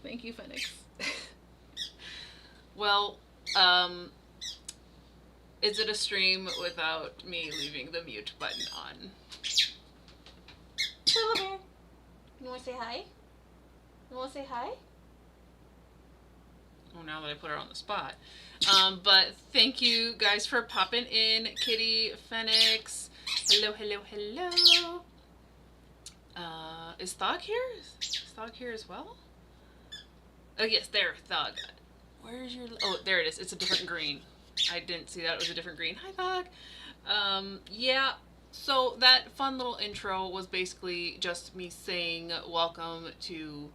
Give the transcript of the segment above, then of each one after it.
Thank you, Phoenix. Well, is it a stream without me leaving the mute button on? Hello there. You want to say hi? You want to say hi? Oh, now that I put her on the spot. But thank you guys for popping in. Kitty, Phoenix. Hello, hello, hello. Is Thog here? Is Thog here as well? Oh, yes, there, Thog. Where's your... Oh, there it is. It's a different green. I didn't see that it was a different green. Hi, Thog. Yeah, so that fun little intro was basically just me saying welcome to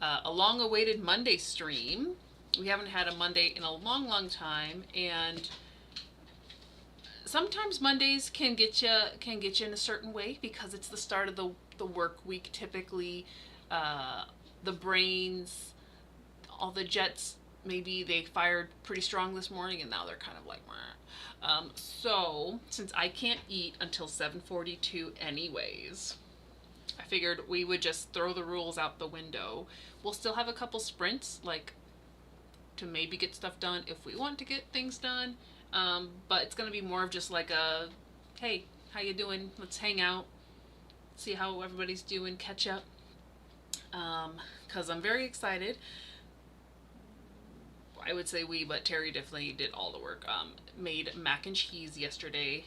a long-awaited Monday stream. We haven't had a Monday in a long, long time, and sometimes Mondays can get you in a certain way because it's the start of the work week. Typically, the brains, all the jets, maybe they fired pretty strong this morning, and now they're kind of like, so since I can't eat until 7:42 anyways, I figured we would just throw the rules out the window. We'll still have a couple sprints, like to maybe get stuff done if we want to get things done. But it's gonna be more of just like a, hey, how you doing? Let's hang out, see how everybody's doing, catch up. Cause I'm very excited. I would say we, but Terry definitely did all the work. Made mac and cheese yesterday,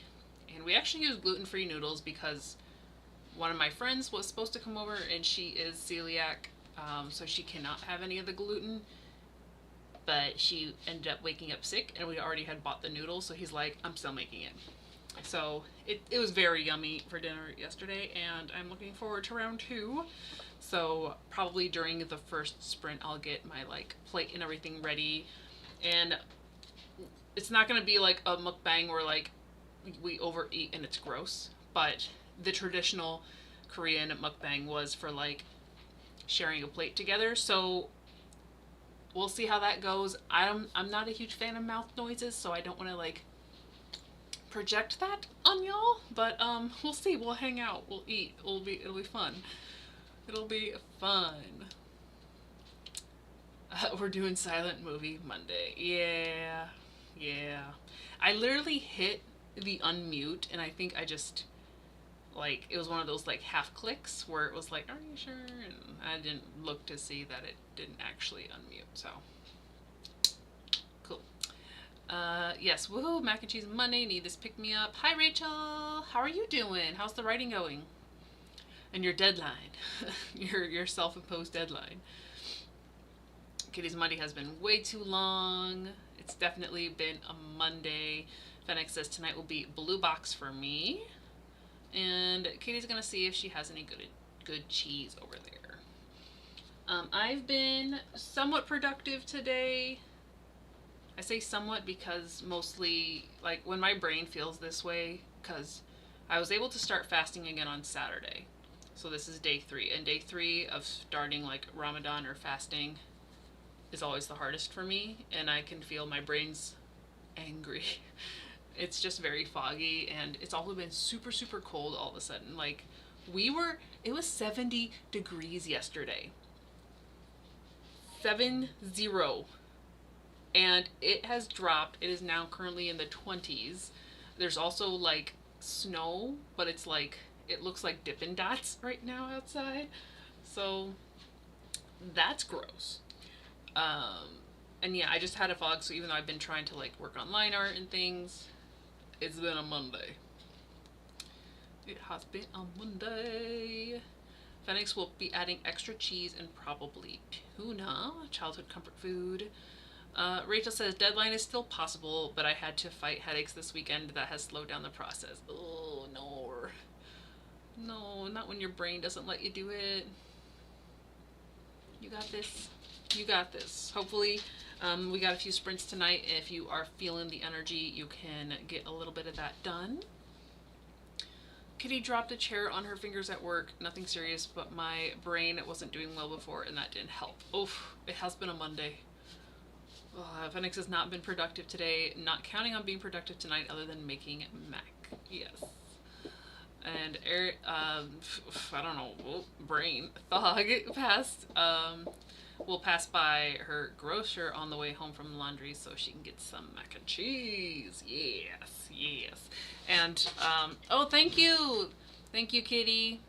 and we actually used gluten-free noodles because one of my friends was supposed to come over and she is celiac, so she cannot have any of the gluten. But she ended up waking up sick, and we already had bought the noodles, so he's like, I'm still making it. So it was very yummy for dinner yesterday, and I'm looking forward to round two. So probably during the first sprint, I'll get my like plate and everything ready, and it's not gonna be like a mukbang where like we overeat and it's gross. But the traditional Korean mukbang was for like sharing a plate together. So we'll see how that goes. I'm not a huge fan of mouth noises, so I don't want to like project that on y'all. But we'll see. We'll hang out. We'll eat. It'll be fun. It'll be fun. We're doing silent movie Monday. Yeah, yeah. I literally hit the unmute, and I think I just like it was one of those like half clicks where it was like, "Are you sure?" And I didn't look to see that it didn't actually unmute. So cool. Yes, woohoo! Mac and cheese Monday. Need this pick me up. Hi Rachel. How are you doing? How's the writing going? And your deadline, your self-imposed deadline. Kitty's Monday has been way too long. It's definitely been a Monday. Fennec says tonight will be blue box for me. And Katie's gonna see if she has any good cheese over there. I've been somewhat productive today. I say somewhat because mostly like when my brain feels this way, because I was able to start fasting again on Saturday. So this is day 3, and day 3 of starting like Ramadan or fasting is always the hardest for me, and I can feel my brain's angry. It's just very foggy, and it's also been super, super cold all of a sudden. Like, it was 70 degrees yesterday. 7-0. And it has dropped. It is now currently in the 20s. There's also, like, snow, but it's like, it looks like Dippin' Dots right now outside. So, that's gross. And yeah, I just had a fog, so even though I've been trying to, like, work on line art and things, it's been a Monday. It has been a Monday. Phoenix will be adding extra cheese and probably tuna, childhood comfort food. Rachel says deadline is still possible, but I had to fight headaches this weekend that has slowed down the process. Oh no. No, not when your brain doesn't let you do it. You got this. You got this. Hopefully, we got a few sprints tonight. If you are feeling the energy, you can get a little bit of that done. Kitty dropped a chair on her fingers at work. Nothing serious, but my brain wasn't doing well before, and that didn't help. Oof, it has been a Monday. Phoenix has not been productive today. Not counting on being productive tonight other than making mac. Yes. And Eric, I don't know, brain, Thog passed. we'll pass by her grocer on the way home from laundry so she can get some mac and cheese. Yes, yes. And, oh, thank you! Thank you, Kitty.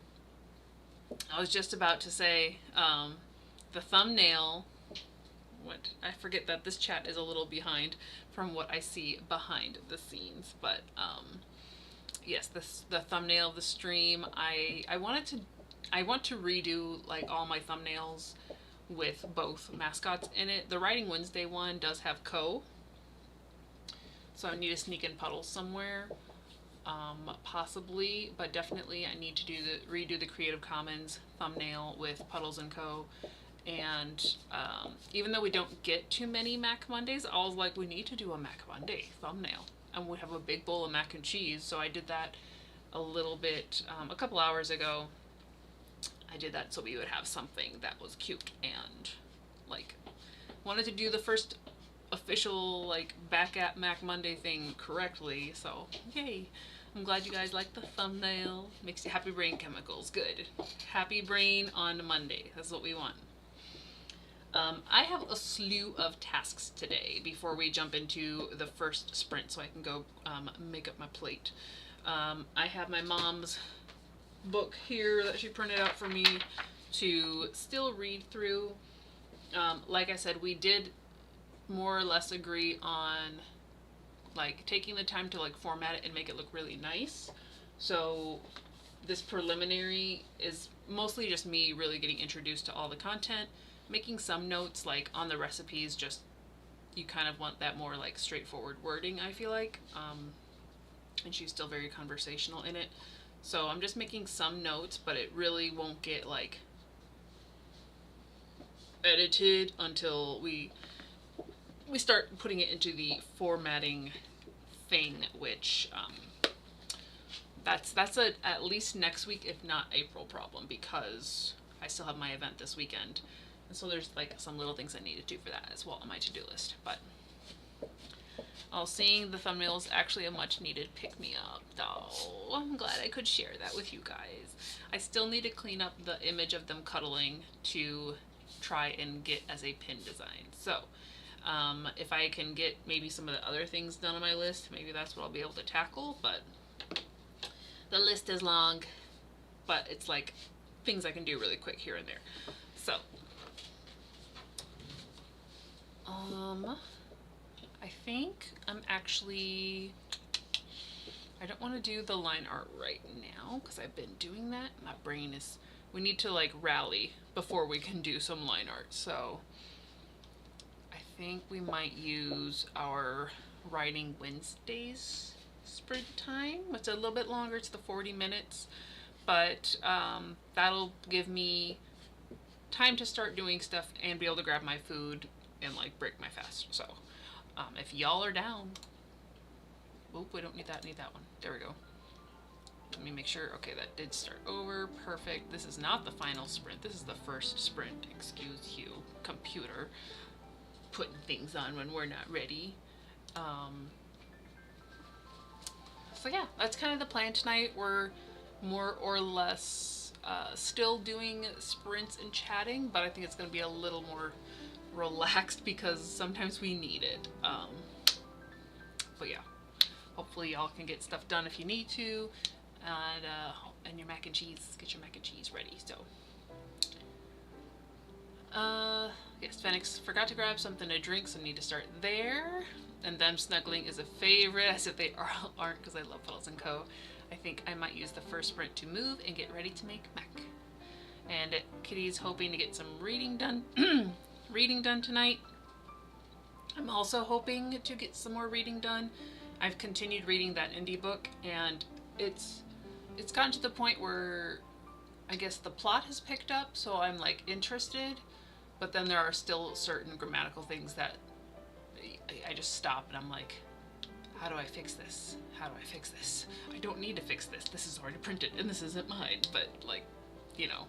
I was just about to say, the thumbnail, what, I forget that this chat is a little behind from what I see behind the scenes, but, yes, the thumbnail of the stream, I want to redo, like, all my thumbnails with both mascots in it. The Writing Wednesday one does have Co. So I need to sneak in Puddles somewhere. Possibly, but definitely I need to redo the Creative Commons thumbnail with Puddles and Co. And even though we don't get too many Mac Mondays, I was like, we need to do a Mac Monday thumbnail. And we have a big bowl of mac and cheese, so I did that a little bit, a couple hours ago. I did that so we would have something that was cute and, like, wanted to do the first official, like, back at Mac Monday thing correctly, so yay. I'm glad you guys like the thumbnail. Makes you happy brain chemicals. Good. Happy brain on Monday. That's what we want. I have a slew of tasks today before we jump into the first sprint so I can go make up my plate. I have my mom's book here that she printed out for me to still read through. Like I said, we did more or less agree on, like, taking the time to, like, format it and make it look really nice. So this preliminary is mostly just me really getting introduced to all the content, making some notes, like, on the recipes. Just, you kind of want that more, like, straightforward wording, I feel like. And she's still very conversational in it. So I'm just making some notes, but it really won't get, like, edited until we start putting it into the formatting thing, which that's at least next week, if not April, problem, because I still have my event this weekend, and so there's, like, some little things I need to do for that as well on my to-do list. But seeing the thumbnail is actually a much needed pick-me-up, though. I'm glad I could share that with you guys. I still need to clean up the image of them cuddling to try and get as a pin design. So if I can get maybe some of the other things done on my list, maybe that's what I'll be able to tackle. But the list is long, but it's like things I can do really quick here and there. So I think I'm actually, I don't want to do the line art right now because I've been doing that. My brain is, we need to, like, rally before we can do some line art. So I think we might use our Writing Wednesdays sprint time. It's a little bit longer, it's the 40 minutes, but that'll give me time to start doing stuff and be able to grab my food and, like, break my fast. So if y'all are down. Oop, we don't need that one. There we go. Let me make sure. Okay, that did start over. Perfect. This is not the final sprint. This is the first sprint. Excuse you, computer. Putting things on when we're not ready. So yeah, that's kind of the plan tonight. We're more or less still doing sprints and chatting, but I think it's going to be a little more relaxed because sometimes we need it. But yeah, hopefully y'all can get stuff done if you need to, and your mac and cheese, get your mac and cheese ready. So yes, Phoenix forgot to grab something to drink, so I need to start there. And them snuggling is a favorite, as if they aren't, because I love Puddles and Co. I think I might use the first sprint to move and get ready to make mac. And Kitty's hoping to get some reading done reading done tonight. I'm also hoping to get some more reading done. I've continued reading that indie book, and it's gotten to the point where I guess the plot has picked up, so I'm, like, interested, but then there are still certain grammatical things that I just stop and I'm like, how do I fix this? How do I fix this? I don't need to fix this. This is already printed and this isn't mine, but, like, you know.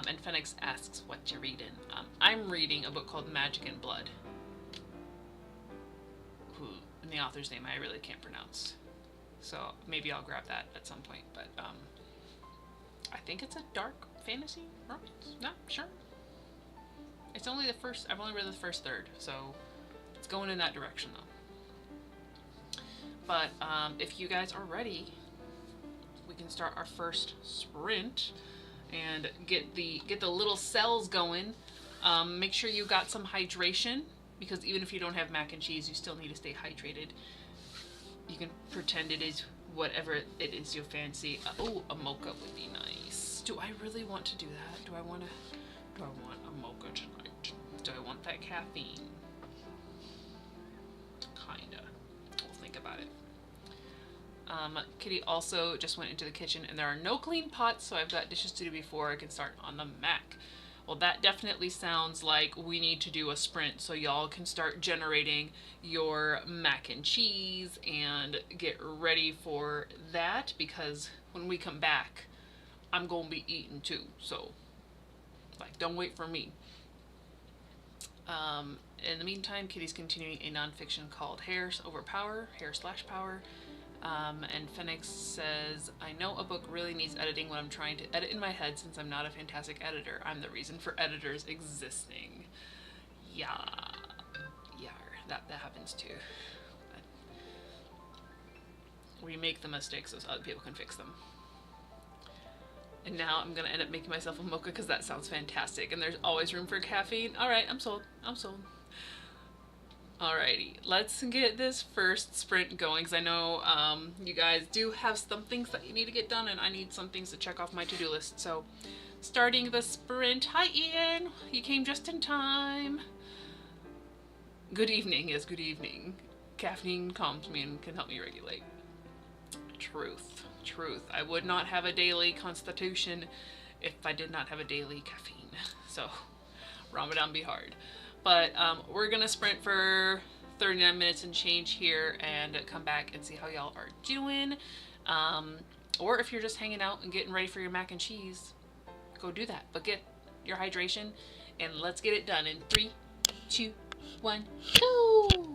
And Phoenix asks what you're reading. I'm reading a book called Magic in Blood. And the author's name I really can't pronounce. So maybe I'll grab that at some point, but I think it's a dark fantasy romance? Not sure. It's only the first. I've only read the first third, so it's going in that direction though. But if you guys are ready, we can start our first sprint and get the little cells going. Make sure you got some hydration, because even if you don't have mac and cheese, you still need to stay hydrated. You can pretend it is whatever it is you fancy. Oh, a mocha would be nice. Do I really want to do that? Do I want a mocha tonight? Do I want that caffeine? Kinda. We'll think about it. Kitty also just went into the kitchen, and there are no clean pots, so I've got dishes to do before I can start on the Mac. Well, that definitely sounds like we need to do a sprint, so y'all can start generating your mac and cheese and get ready for that, because when we come back, I'm going to be eating too, so like, don't wait for me. In the meantime, Kitty's continuing a nonfiction called Hair Over Power, Hair/Power. And Phoenix says, I know a book really needs editing when I'm trying to edit in my head, since I'm not a fantastic editor. I'm the reason for editors existing. Yeah. Yeah, that happens too. We make the mistakes so other people can fix them. And now I'm gonna end up making myself a mocha because that sounds fantastic, and there's always room for caffeine. Alright, I'm sold. I'm sold. Alrighty, let's get this first sprint going, because I know you guys do have some things that you need to get done, and I need some things to check off my to-do list. So, starting the sprint. Hi, Ian! You came just in time. Good evening. Yes, good evening. Caffeine calms me and can help me regulate. Truth. Truth. I would not have a daily constitution if I did not have a daily caffeine. So, Ramadan be hard. But we're gonna sprint for 39 minutes and change here and come back and see how y'all are doing. Or if you're just hanging out and getting ready for your mac and cheese, go do that. But get your hydration, and let's get it done in 3, 2, 1, go!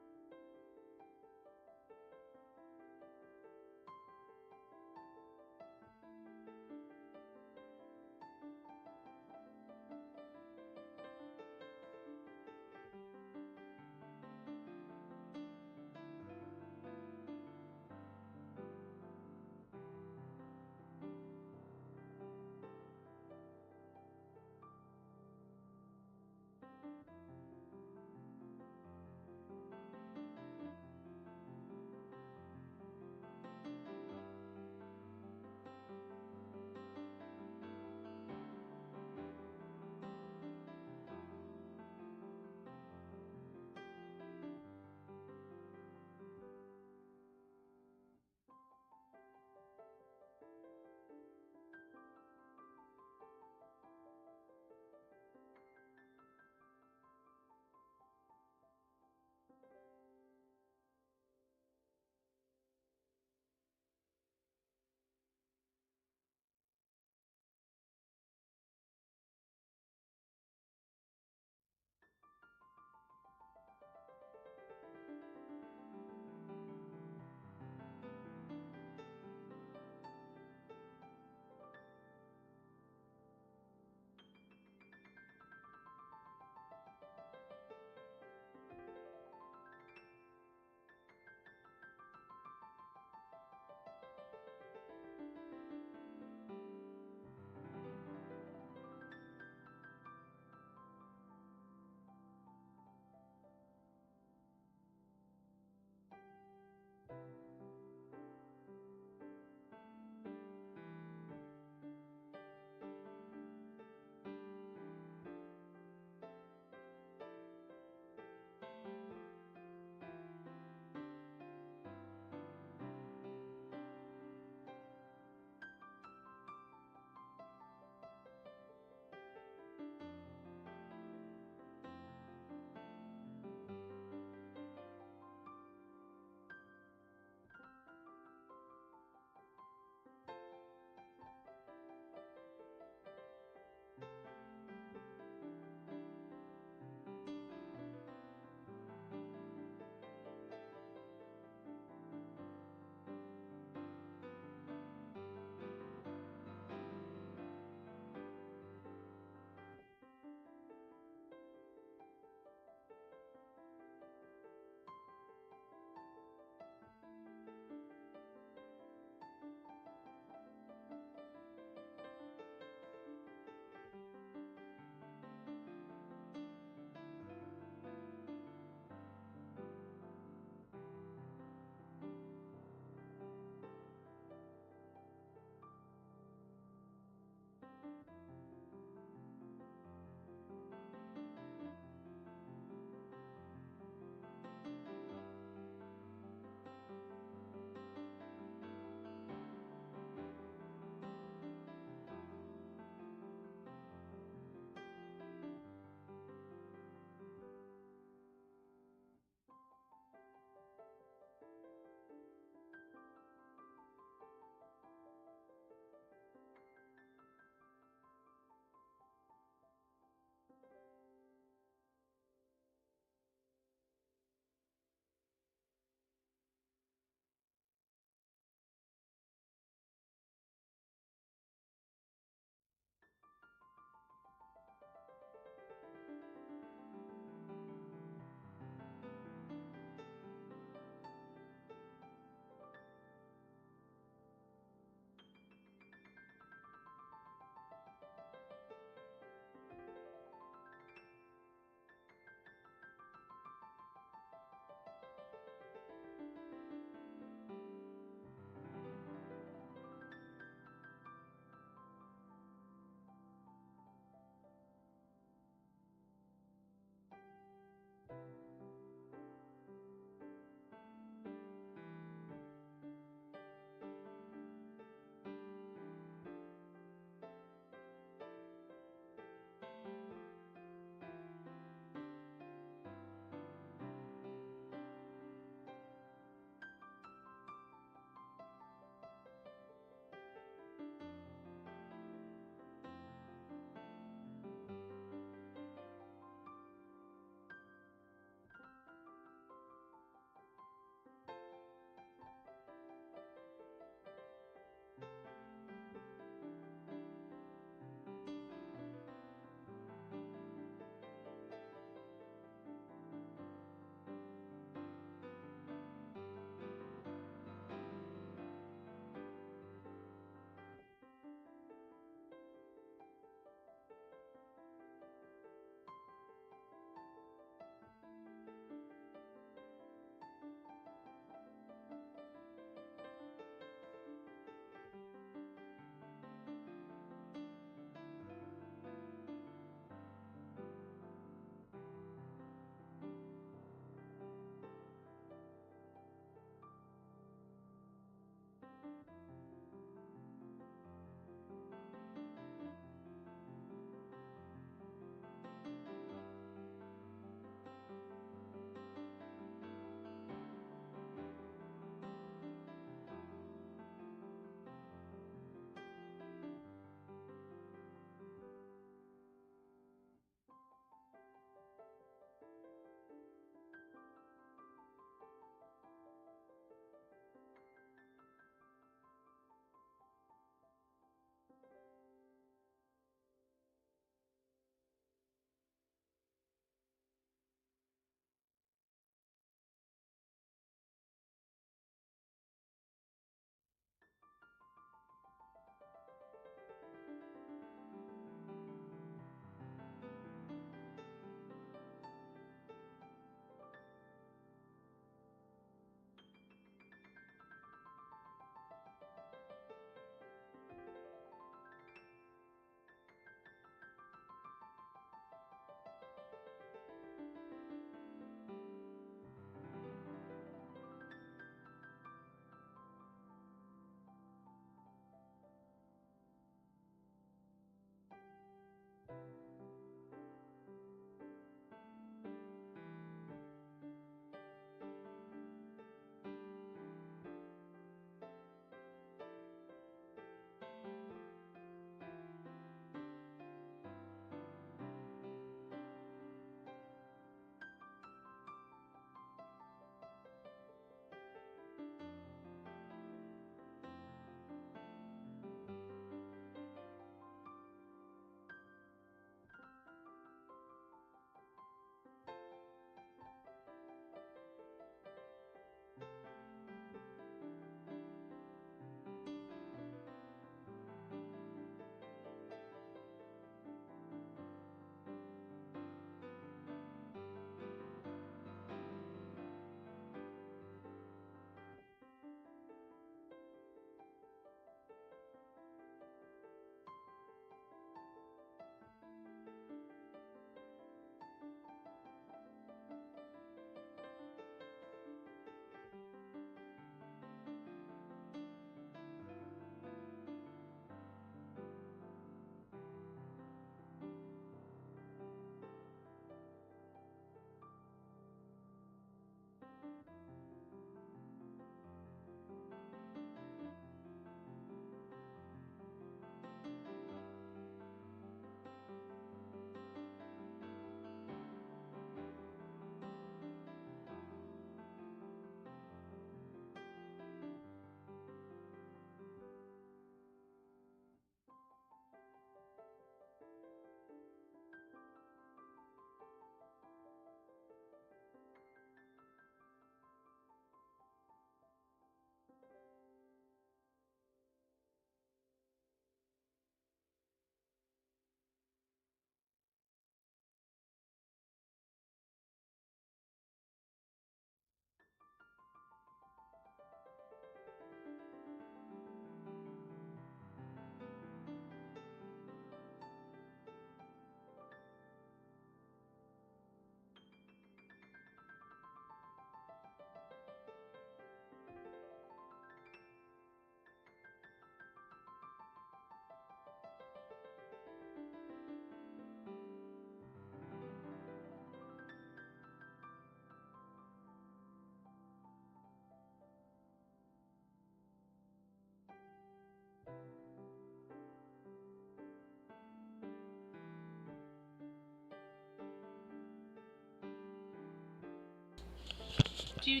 We're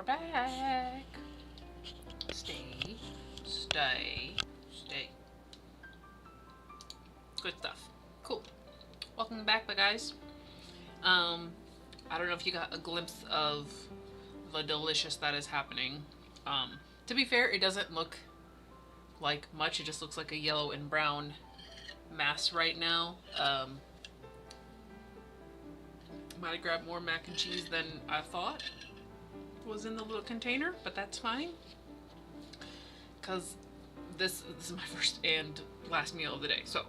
back. Stay. Good stuff. Cool. Welcome back, my guys. I don't know if you got a glimpse of the delicious that is happening. To be fair, it doesn't look like much. It just looks like a yellow and brown mass right now. Might have grabbed more mac and cheese than I thought was in the little container, but that's fine. Because this is my first and last meal of the day. So,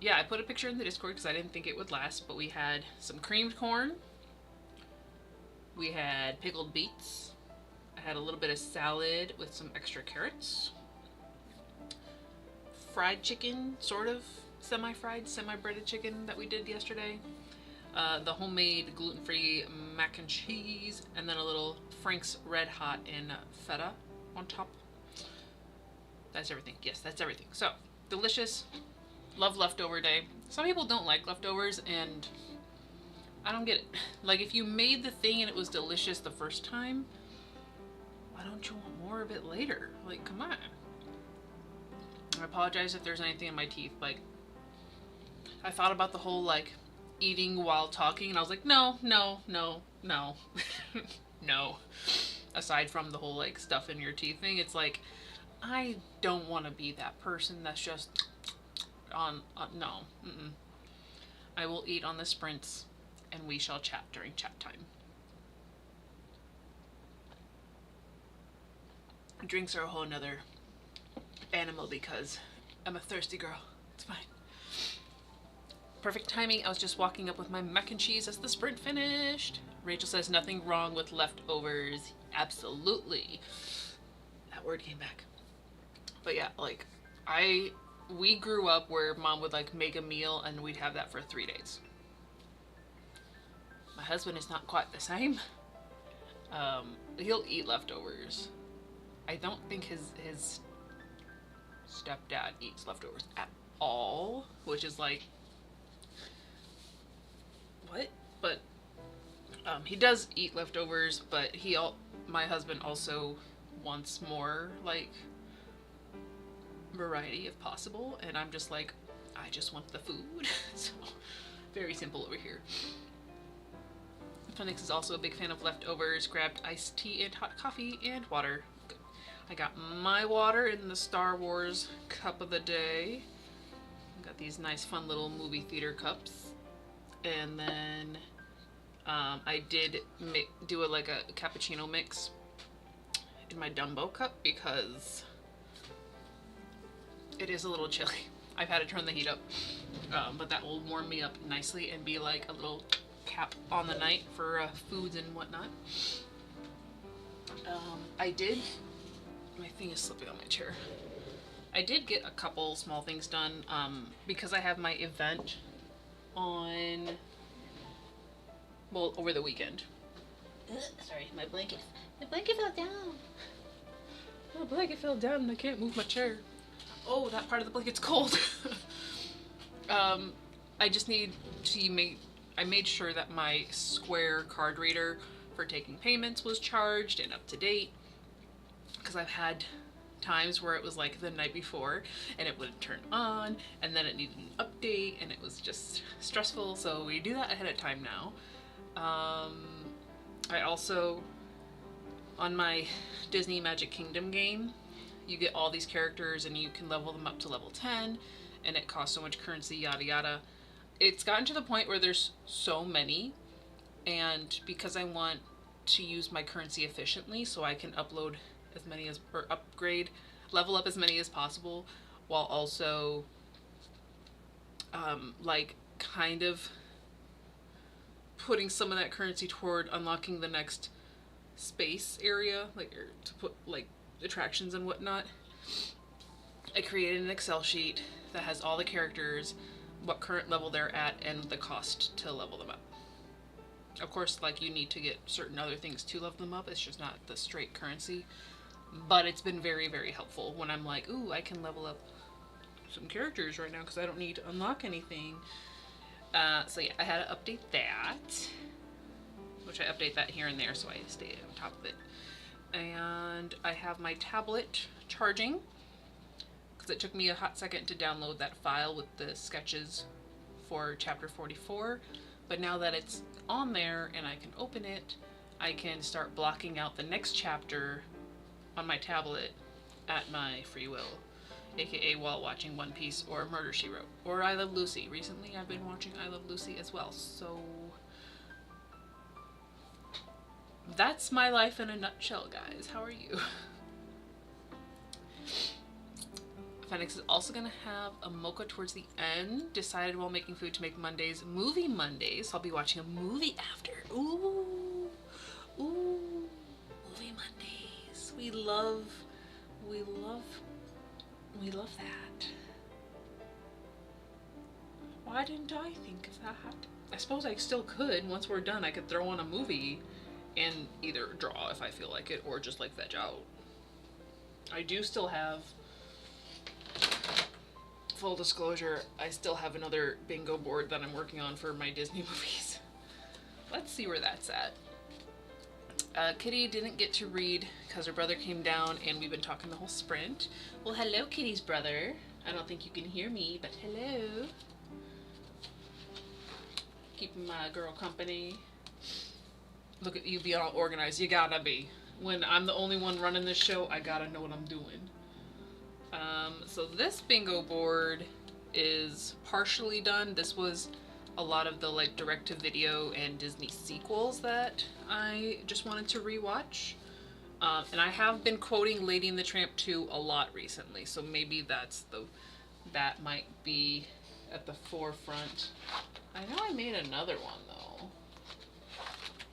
yeah, I put a picture in the Discord because I didn't think it would last, but we had some creamed corn. We had pickled beets. I had a little bit of salad with some extra carrots. Fried chicken, sort of semi-fried, semi-breaded chicken that we did yesterday. The homemade gluten-free mac and cheese, and then a little Frank's Red Hot and feta on top. That's everything. Yes, that's everything. So, delicious. Love leftover day. Some people don't like leftovers, and I don't get it. Like, if you made the thing and it was delicious the first time, why don't you want more of it later? Like, come on. I apologize if there's anything in my teeth. Like, I thought about the whole, like, eating while talking, and I was like, no. No. Aside from the whole, like, stuff in your teeth thing, it's like, I don't want to be that person that's just no. I will eat on the sprints, and we shall chat during chat time. Drinks are a whole nother animal because I'm a thirsty girl. It's fine. Perfect timing. I was just walking up with my mac and cheese as the sprint finished. Rachel says nothing wrong with leftovers. Absolutely. That word came back. But yeah, like, we grew up where mom would, like, make a meal and we'd have that for 3 days. My husband is not quite the same. He'll eat leftovers. I don't think his stepdad eats leftovers at all, which is like, what? But he does eat leftovers, but my husband also wants more, like, variety if possible, and I'm just like, I just want the food. So very simple over here. Phoenix is also a big fan of leftovers. Grabbed iced tea and hot coffee and water. Good. I got my water in the Star Wars cup of the day. I got these nice fun little movie theater cups, and then I did do a cappuccino mix in my Dumbo cup because it is a little chilly. I've had to turn the heat up, but that will warm me up nicely and be like a little cap on the night for foods and whatnot. My thing is slipping on my chair. I did get a couple small things done because I have my event over the weekend. Sorry, my blanket fell down. My blanket fell down and I can't move my chair. Oh, that part of the blanket's cold. I just need to I made sure that my Square card reader for taking payments was charged and up to date, because I've had times where it was like the night before and it wouldn't turn on, and then it needed an update, and it was just stressful. So we do that ahead of time now. I also, on my Disney Magic Kingdom game, you get all these characters and you can level them up to level 10, and it costs so much currency, yada yada. It's gotten to the point where there's so many, and because I want to use my currency efficiently so I can upload as many level up as many as possible, while also like kind of putting some of that currency toward unlocking the next space area, like, or to put like attractions and whatnot. I created an Excel sheet that has all the characters, what current level they're at, and the cost to level them up. Of course, like, you need to get certain other things to level them up. It's just not the straight currency. But it's been very, very helpful when I'm like, ooh, I can level up some characters right now because I don't need to unlock anything. So yeah, I had to update that, which I update that here and there so I stay on top of it. And I have my tablet charging because it took me a hot second to download that file with the sketches for chapter 44. But now that it's on there and I can open it, I can start blocking out the next chapter on my tablet at my free will, aka while watching One Piece or Murder, She Wrote, or I Love Lucy. Recently I've been watching I Love Lucy as well, so that's my life in a nutshell, guys. How are you? Phoenix is also going to have a mocha towards the end. Decided while making food to make Mondays Movie Mondays. So I'll be watching a movie after. Ooh. Ooh. Movie Mondays. We love that. Why didn't I think of that? I suppose I still could. Once we're done, I could throw on a movie and either draw if I feel like it or just like veg out. I do still have, full disclosure, I still have another bingo board that I'm working on for my Disney movies. Let's see where that's at. Kitty didn't get to read because her brother came down and we've been talking the whole sprint. Well, hello, Kitty's brother. I don't think you can hear me, but hello. Keeping my girl company. Look at you being all organized. You gotta be. When I'm the only one running this show, I gotta know what I'm doing. So this bingo board is partially done. This was a lot of the like direct-to-video and Disney sequels that I just wanted to rewatch. And I have been quoting Lady and the Tramp 2 a lot recently, so maybe that might be at the forefront. I know I made another one though,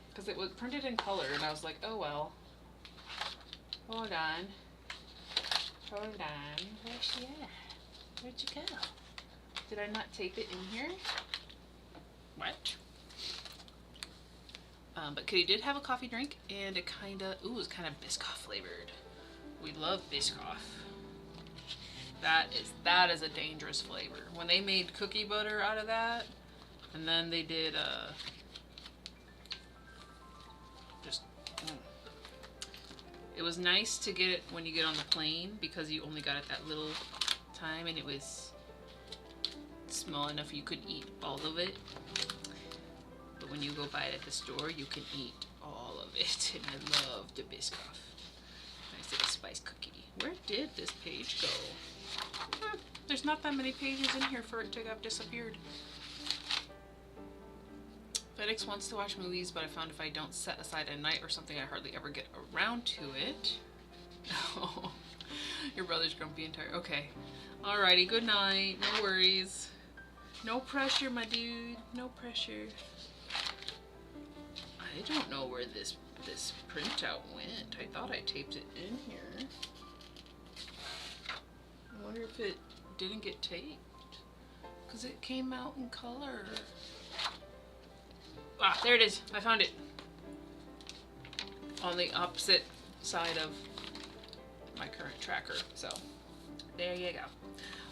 because it was printed in color and I was like, oh well. Hold on. Where's she at? Where'd you go? Did I not tape it in here? What? But Kitty did have a coffee drink and it was kind of Biscoff flavored. We love Biscoff. That is a dangerous flavor. When they made cookie butter out of that, and then they did it was nice to get it when you get on the plane because you only got it that little time and it was small enough you could eat all of it. But when you go buy it at the store, you can eat all of it. And I love the Biscoff. Nice little spice cookie. Where did this page go? There's not that many pages in here for it to have disappeared. FedEx wants to watch movies, but I found if I don't set aside a night or something, I hardly ever get around to it. Oh, your brother's grumpy and tired. Okay. Alrighty, good night. No worries. No pressure, my dude. No pressure. I don't know where this printout went. I thought I taped it in here. I wonder if it didn't get taped. Because it came out in color. Ah, there it is. I found it. On the opposite side of my current tracker. So, there you go.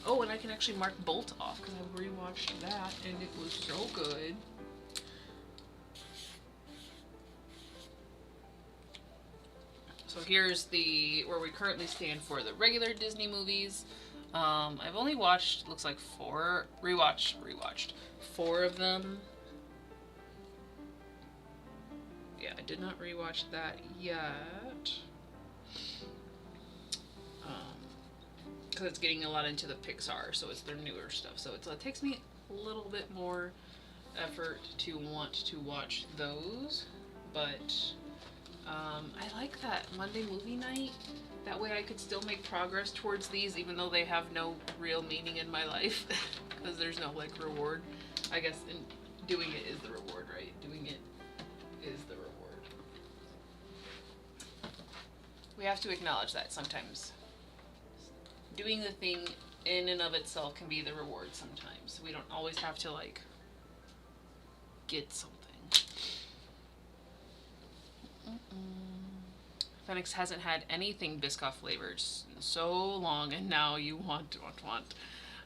Oh, and I can actually mark Bolt off because I rewatched that and it was so good. So here's where we currently stand for the regular Disney movies. I've only watched, looks like rewatched 4 of them. Yeah, I did not rewatch that yet. Because it's getting a lot into the Pixar, so it's their newer stuff. So it takes me a little bit more effort to want to watch those. But I like that Monday movie night. That way I could still make progress towards these, even though they have no real meaning in my life. Because there's no like reward. I guess doing it is the reward, right? Doing it is the reward. We have to acknowledge that sometimes. Doing the thing in and of itself can be the reward sometimes. We don't always have to like get something. Phoenix hasn't had anything Biscoff flavored so long and now you want.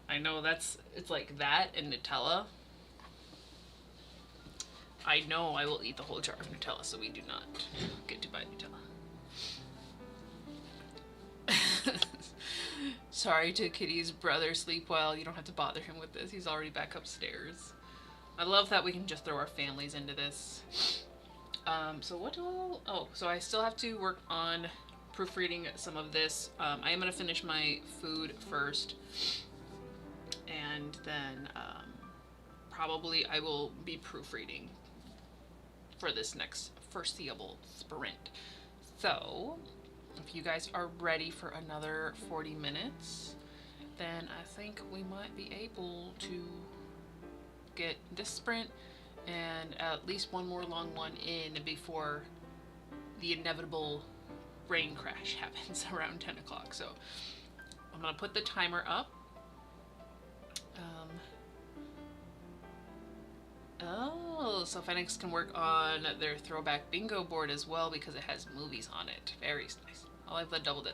I know it's like that and Nutella. I know I will eat the whole jar of Nutella, so we do not get to buy Nutella. Sorry to Kitty's brother, sleep well. You don't have to bother him with this. He's already back upstairs. I love that we can just throw our families into this. So what do so I still have to work on proofreading some of this. I am going to finish my food first, and then probably I will be proofreading for this next foreseeable sprint. So if you guys are ready for another 40 minutes, then I think we might be able to get this sprint and at least one more long one in before the inevitable rain crash happens around 10 o'clock. So I'm gonna put the timer up. Oh, so Phoenix can work on their throwback bingo board as well because it has movies on it. Very nice. I like the double dip.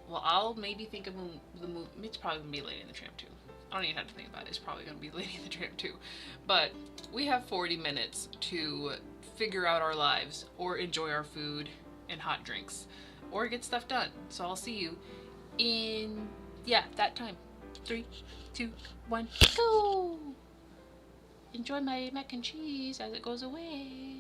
Well, I'll maybe think of the movie. It's probably gonna be Lady and the Tramp 2. I don't even have to think about it. It's probably gonna be Lady and the Tramp 2. But we have 40 minutes to figure out our lives or enjoy our food and hot drinks or get stuff done. So I'll see you in, that time. 3, 2, 1, go! Enjoy my mac and cheese as it goes away.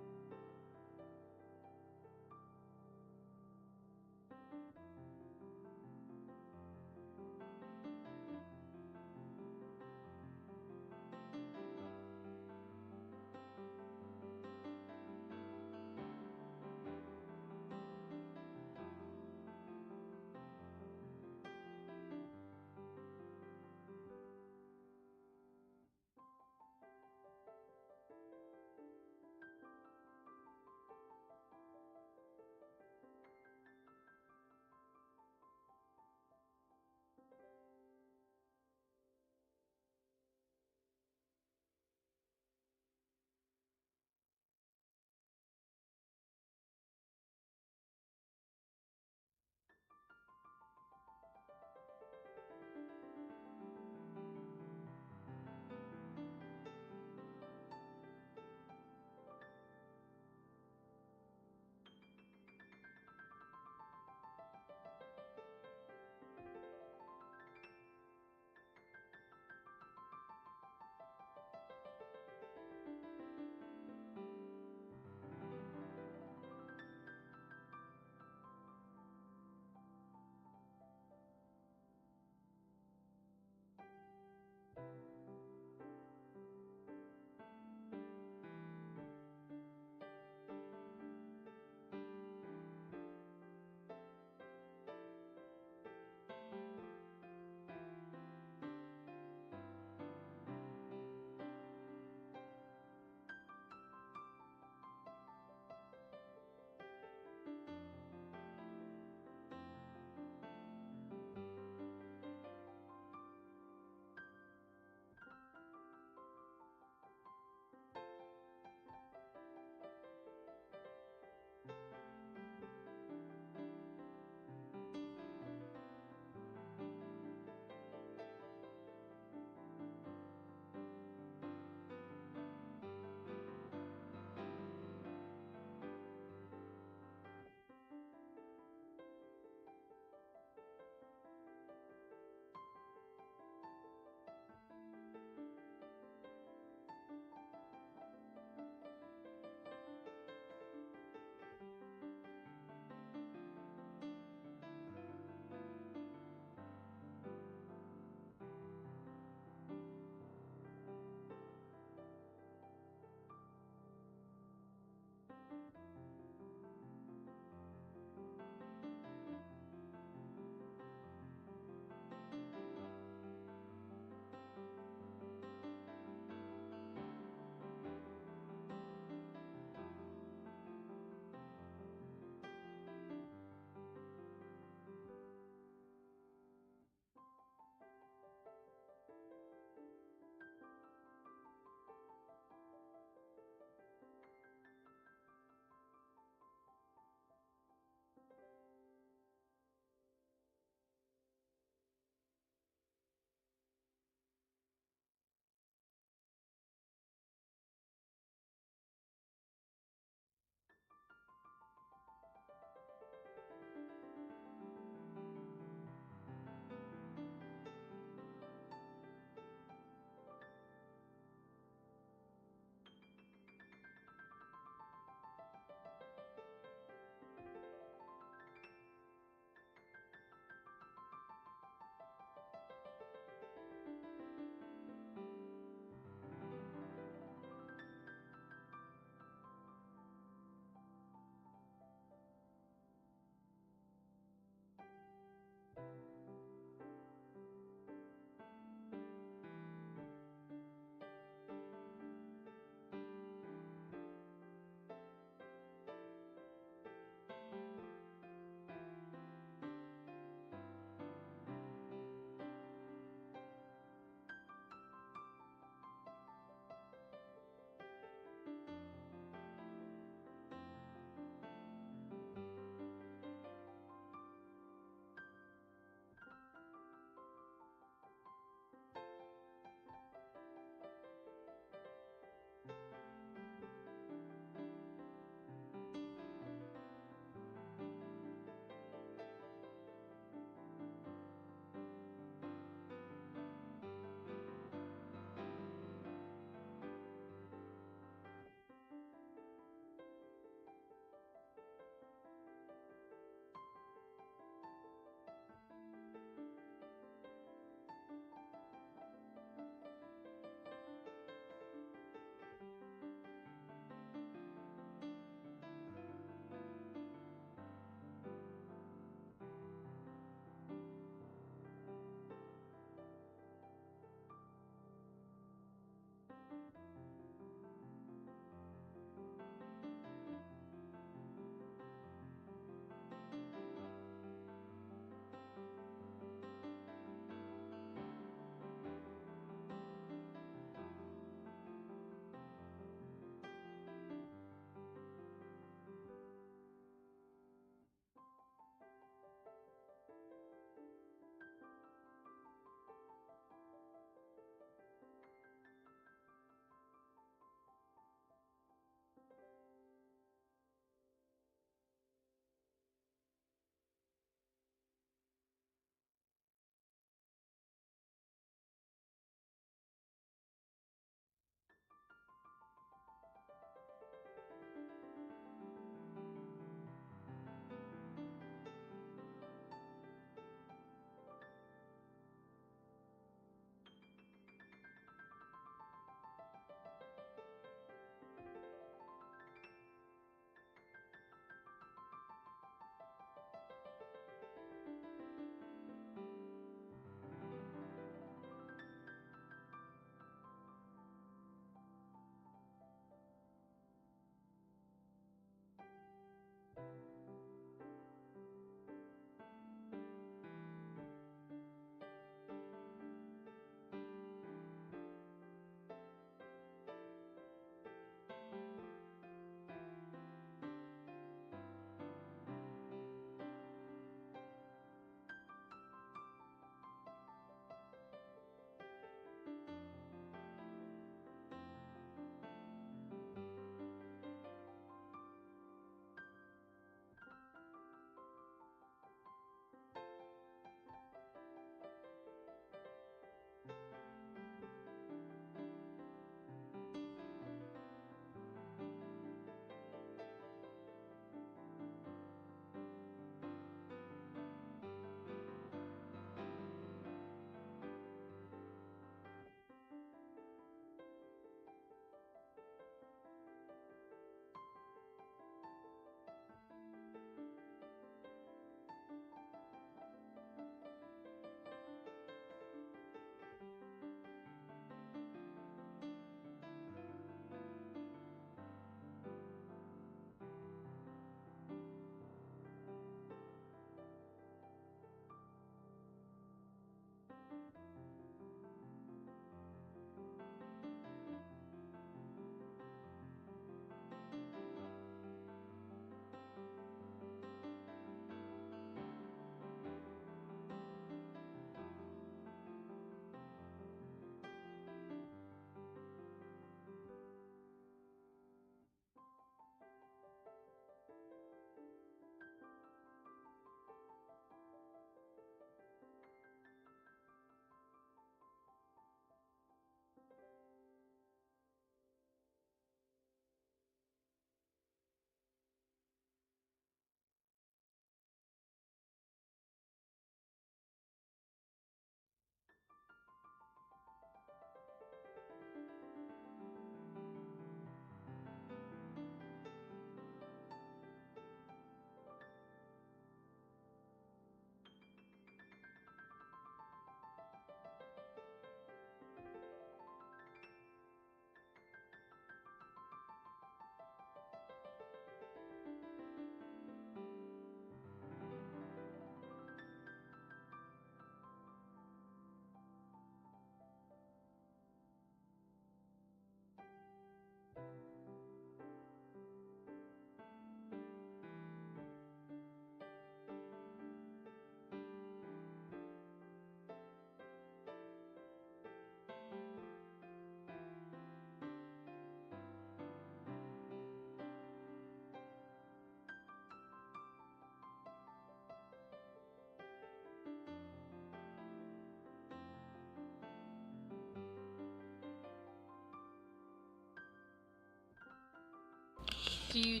Hey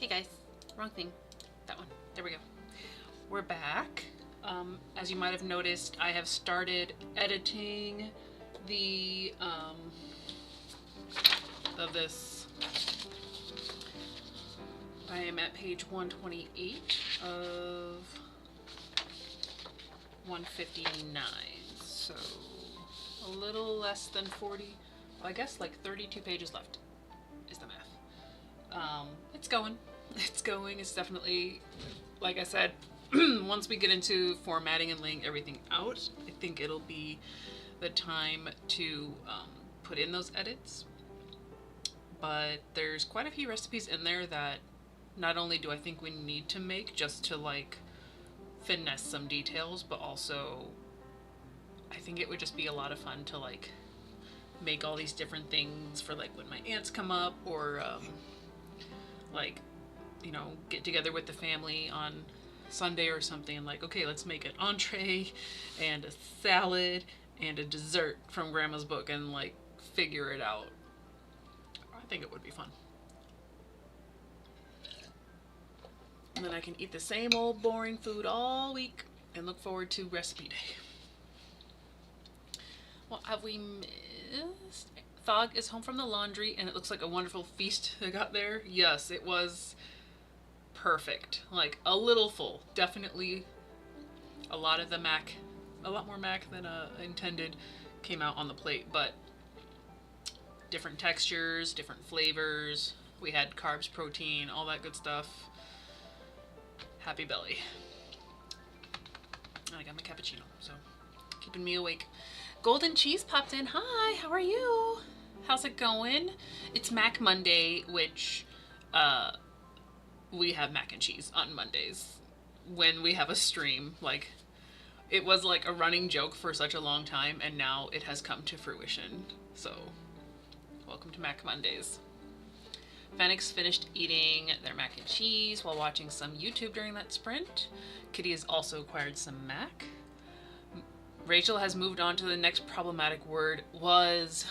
guys, wrong thing. That one. There we go. We're back. As you might have noticed, I have started editing the of this. I am at page 128 of 159, so a little less than 40. Well, I guess like 32 pages left is the math. It's going. It's going. It's definitely, like I said, once we get into formatting and laying everything out, I think it'll be the time to put in those edits. But there's quite a few recipes in there that not only do I think we need to make just to like finesse some details, but also I think it would just be a lot of fun to like make all these different things for like when my aunts come up, or like, you know, get together with the family on Sunday or something and like, okay, let's make an entree and a salad and a dessert from Grandma's book and like figure it out. I think it would be fun. And then I can eat the same old boring food all week and look forward to recipe day. What have we missed? Thog is home from the laundry and it looks like a wonderful feast they got there. Yes, it was perfect. Like a little full. Definitely a lot of the mac, a lot more mac than intended came out on the plate, but different textures, different flavors. We had carbs, protein, all that good stuff. Happy belly. And I got my cappuccino, so keeping me awake. Golden Cheese popped in. Hi, how are you? How's it going? It's Mac Monday, which we have mac and cheese on Mondays when we have a stream. Like, it was like a running joke for such a long time, and now it has come to fruition. So, welcome to Mac Mondays. Phoenix finished eating their mac and cheese while watching some YouTube during that sprint. Kitty has also acquired some mac. Rachel has moved on to the next problematic word, was.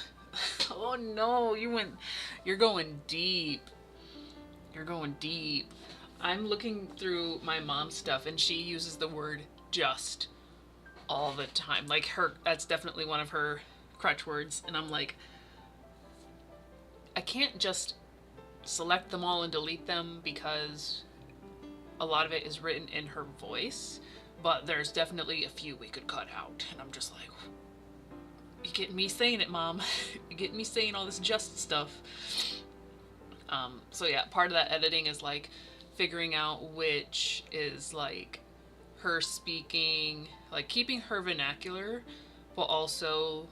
Oh no, you're going deep. You're going deep. I'm looking through my mom's stuff and she uses the word just all the time. Like that's definitely one of her crutch words. And I'm like, I can't just select them all and delete them because a lot of it is written in her voice, but there's definitely a few we could cut out. And I'm just like, you're getting me saying it, Mom. You're getting me saying all this just stuff. So yeah, part of that editing is like figuring out which is like her speaking, like keeping her vernacular, but also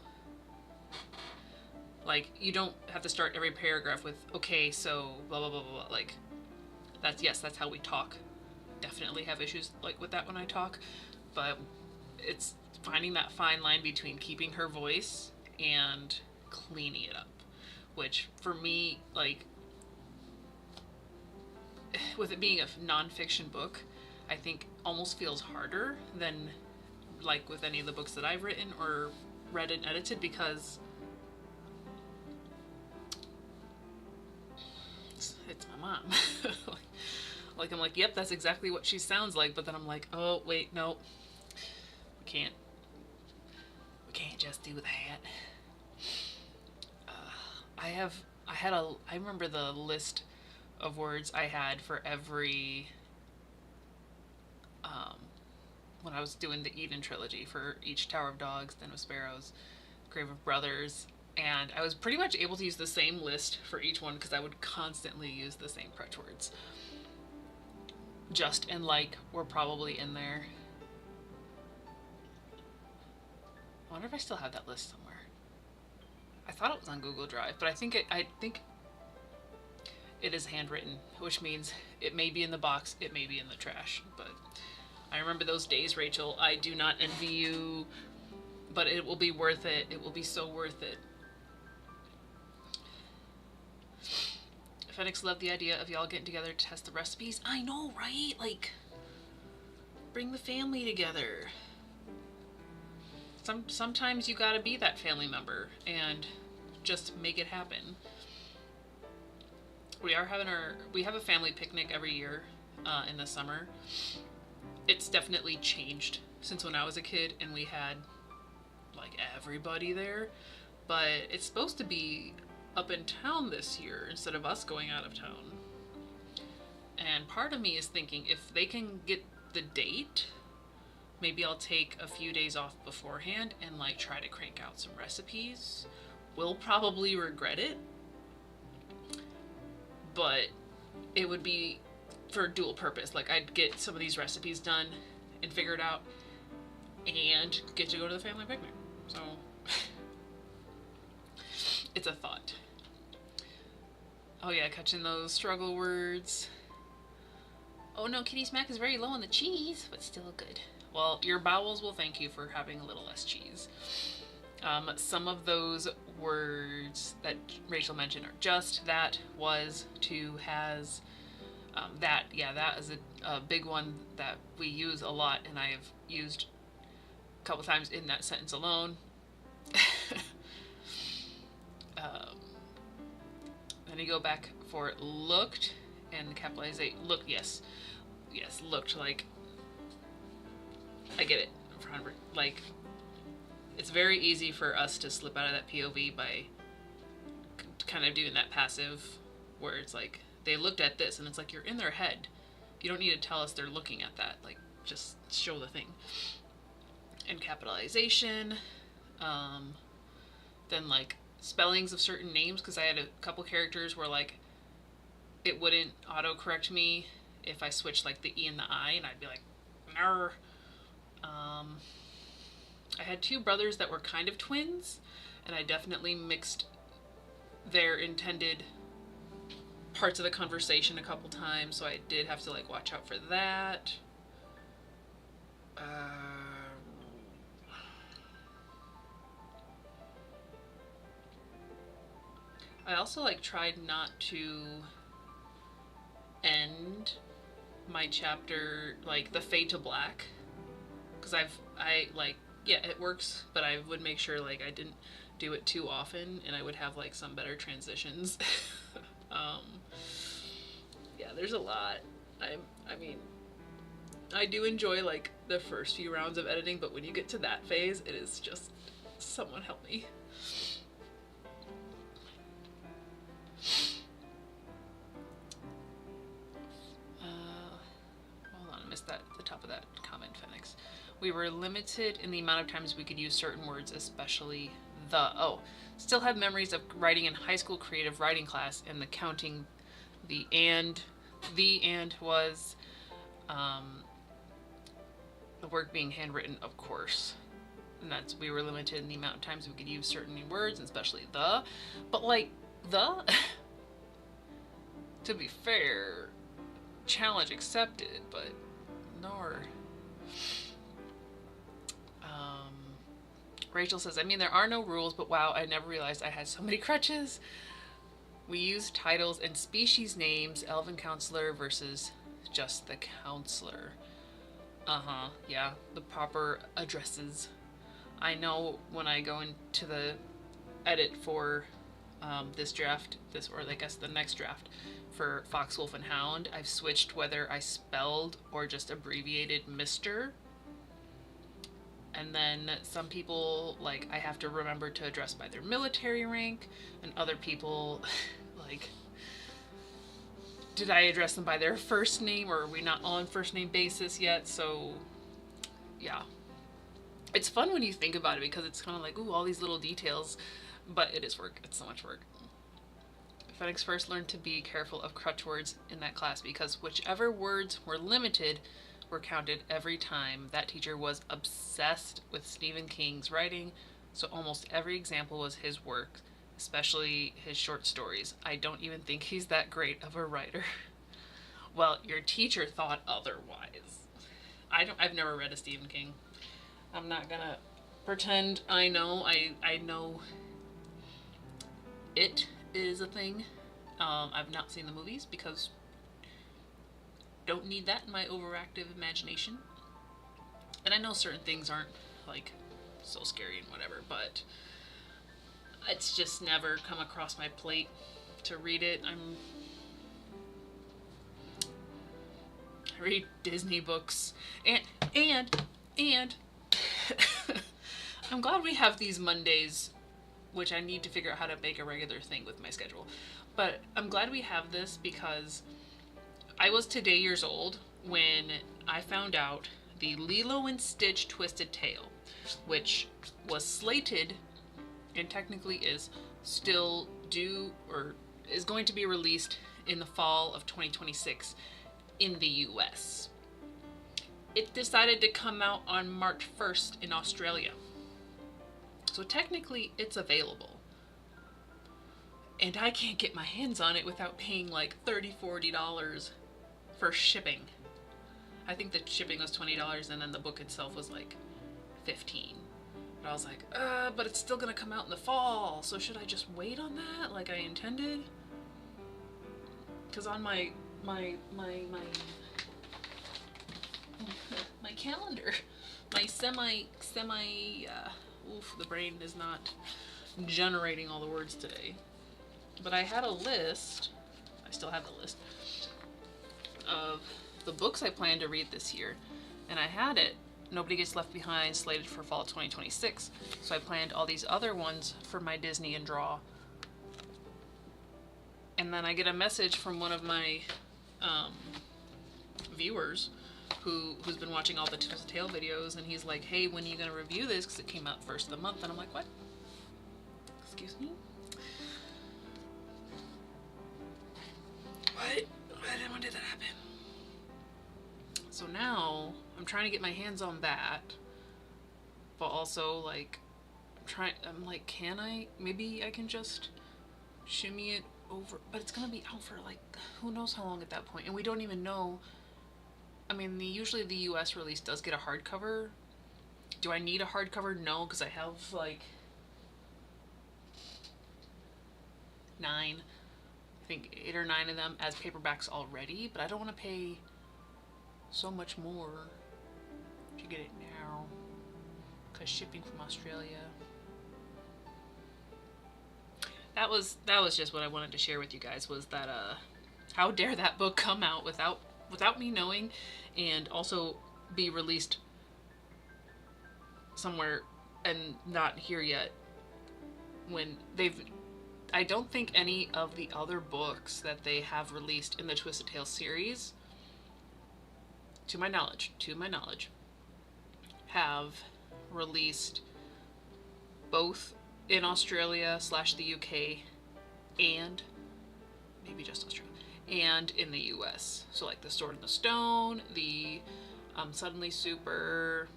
like you don't have to start every paragraph with, okay, so blah, blah, blah, blah, blah. Like that's how we talk. Definitely have issues like with that when I talk, but it's finding that fine line between keeping her voice and cleaning it up, which for me, like, with it being a non-fiction book, I think almost feels harder than like with any of the books that I've written or read and edited, because it's my mom. Like I'm like, yep, that's exactly what she sounds like, but then I'm like, oh wait, no, we can't just do that. I remember the list of words I had for every when I was doing the Eden trilogy for each Tower of Dogs, Den of Sparrows, Grave of Brothers, and I was pretty much able to use the same list for each one because I would constantly use the same crutch words. Just and like were probably in there. I wonder if I still have that list somewhere. I thought it was on Google Drive, but I think it is handwritten, which means it may be in the box, it may be in the trash. But I remember those days, Rachel. I do not envy you, but it will be worth it. It will be so worth it. Phoenix loved the idea of y'all getting together to test the recipes. I know, right? Like, bring the family together. Sometimes you gotta be that family member and just make it happen. We have a family picnic every year in the summer. It's definitely changed since when I was a kid and we had like everybody there, but it's supposed to be up in town this year instead of us going out of town. And part of me is thinking if they can get the date, maybe I'll take a few days off beforehand and like try to crank out some recipes. We'll probably regret it, but it would be for dual purpose. Like I'd get some of these recipes done and figured out and get to go to the family picnic. So it's a thought. Oh yeah, catching those struggle words. Oh no, Kitty Smack is very low on the cheese, but still good. Well, your bowels will thank you for having a little less cheese. Some of those words that Rachel mentioned are just, that, was, to, has, that. Yeah, that is a big one that we use a lot, and I have used a couple times in that sentence alone. Then you go back for looked, and capitalize a look. Yes, looked, like I get it. Like it's very easy for us to slip out of that POV by kind of doing that passive, where it's like they looked at this, and it's like you're in their head. You don't need to tell us they're looking at that. Like just show the thing. And capitalization. Then like spellings of certain names, because I had a couple characters where like it wouldn't auto-correct me if I switched like the E and the I, and I'd be like, "Nar." I had two brothers that were kind of twins, and I definitely mixed their intended parts of the conversation a couple times, so I did have to like watch out for that. I also like tried not to end my chapter like the fade to black, because I like, yeah, it works, but I would make sure like I didn't do it too often, and I would have like some better transitions. Yeah, there's a lot. I mean, I do enjoy like the first few rounds of editing, but when you get to that phase, it is just, someone help me. Hold on, I missed that, the top of that comment, Phoenix. We were limited in the amount of times we could use certain words, especially the. Oh, still have memories of writing in high school creative writing class and the counting the and was the work being handwritten, of course. And that's, we were limited in the amount of times we could use certain words, and especially the. But like the to be fair, challenge accepted, but nor. Rachel says, I mean, there are no rules, but wow, I never realized I had so many crutches. We use titles and species names, elven counselor versus just the counselor. Yeah, the proper addresses. I know when I go into the edit for this draft, or I guess the next draft for Fox, Wolf, and Hound, I've switched whether I spelled or just abbreviated Mr. And then some people, like, I have to remember to address by their military rank, and other people, like, did I address them by their first name, or are we not on first name basis yet? So, yeah. It's fun when you think about it, because it's kind of like, ooh, all these little details, but it is work. It's so much work. Phoenix first learned to be careful of crutch words in that class, because whichever words were limited were counted every time. That teacher was obsessed with Stephen King's writing, so almost every example was his work, especially his short stories. I don't even think he's that great of a writer. Well, your teacher thought otherwise. I've never read a Stephen King. I'm not gonna pretend I know. I know it is a thing. I've not seen the movies because don't need that in my overactive imagination. And I know certain things aren't like so scary and whatever, but it's just never come across my plate to read it. read Disney books. And I'm glad we have these Mondays, which I need to figure out how to make a regular thing with my schedule. But I'm glad we have this because I was today years old when I found out the Lilo and Stitch Twisted Tale, which was slated and technically is still due or is going to be released in the fall of 2026 in the US. It decided to come out on March 1st in Australia. So technically it's available. And I can't get my hands on it without paying like $30, $40 for shipping. I think the shipping was $20 and then the book itself was like $15. But I was like, but it's still gonna come out in the fall, so should I just wait on that like I intended? Because on my calendar, my the brain is not generating all the words today. But I had a list, I still have the list, of the books I plan to read this year. And I had it, Nobody Gets Left Behind, slated for fall 2026. So I planned all these other ones for my Disney and Draw. And then I get a message from one of my viewers who's been watching all the Twisted Tale videos, and he's like, hey, when are you going to review this? Because it came out first of the month. And I'm like, what? Excuse me? What? When did that happen? So now I'm trying to get my hands on that, but also like I'm like, can I? Maybe I can just shimmy it over, but it's gonna be out for like who knows how long at that point, and we don't even know. I mean, usually the US release does get a hardcover. Do I need a hardcover? No, because I have like 8 or 9 of them as paperbacks already, but I don't want to pay so much more to get it now because shipping from Australia. That was just what I wanted to share with you guys, was that how dare that book come out without me knowing, and also be released somewhere and not here yet, when I don't think any of the other books that they have released in the Twisted Tale series, to my knowledge, have released both in Australia / the UK, and maybe just Australia, and in the US. So like the Sword in the Stone, the Suddenly Super,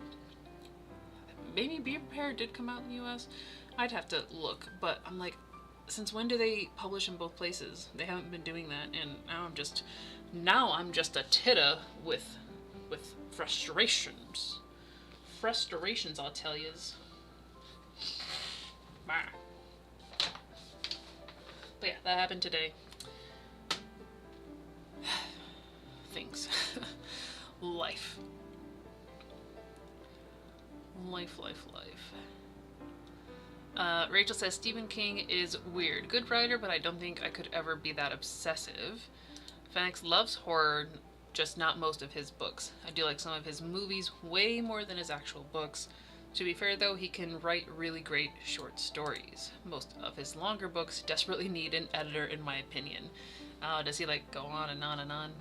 maybe Be Prepared did come out in the US. I'd have to look, but I'm like, since when do they publish in both places? They haven't been doing that, and now I'm just a titta with frustrations. Frustrations, I'll tell yous. Bah. But yeah, that happened today. Things. Life. Rachel says Stephen King is weird. Good writer, but I don't think I could ever be that obsessive. Phoenix loves horror, just not most of his books. I do like some of his movies way more than his actual books. To be fair though, he can write really great short stories. Most of his longer books desperately need an editor in my opinion. Does he like go on and on and on?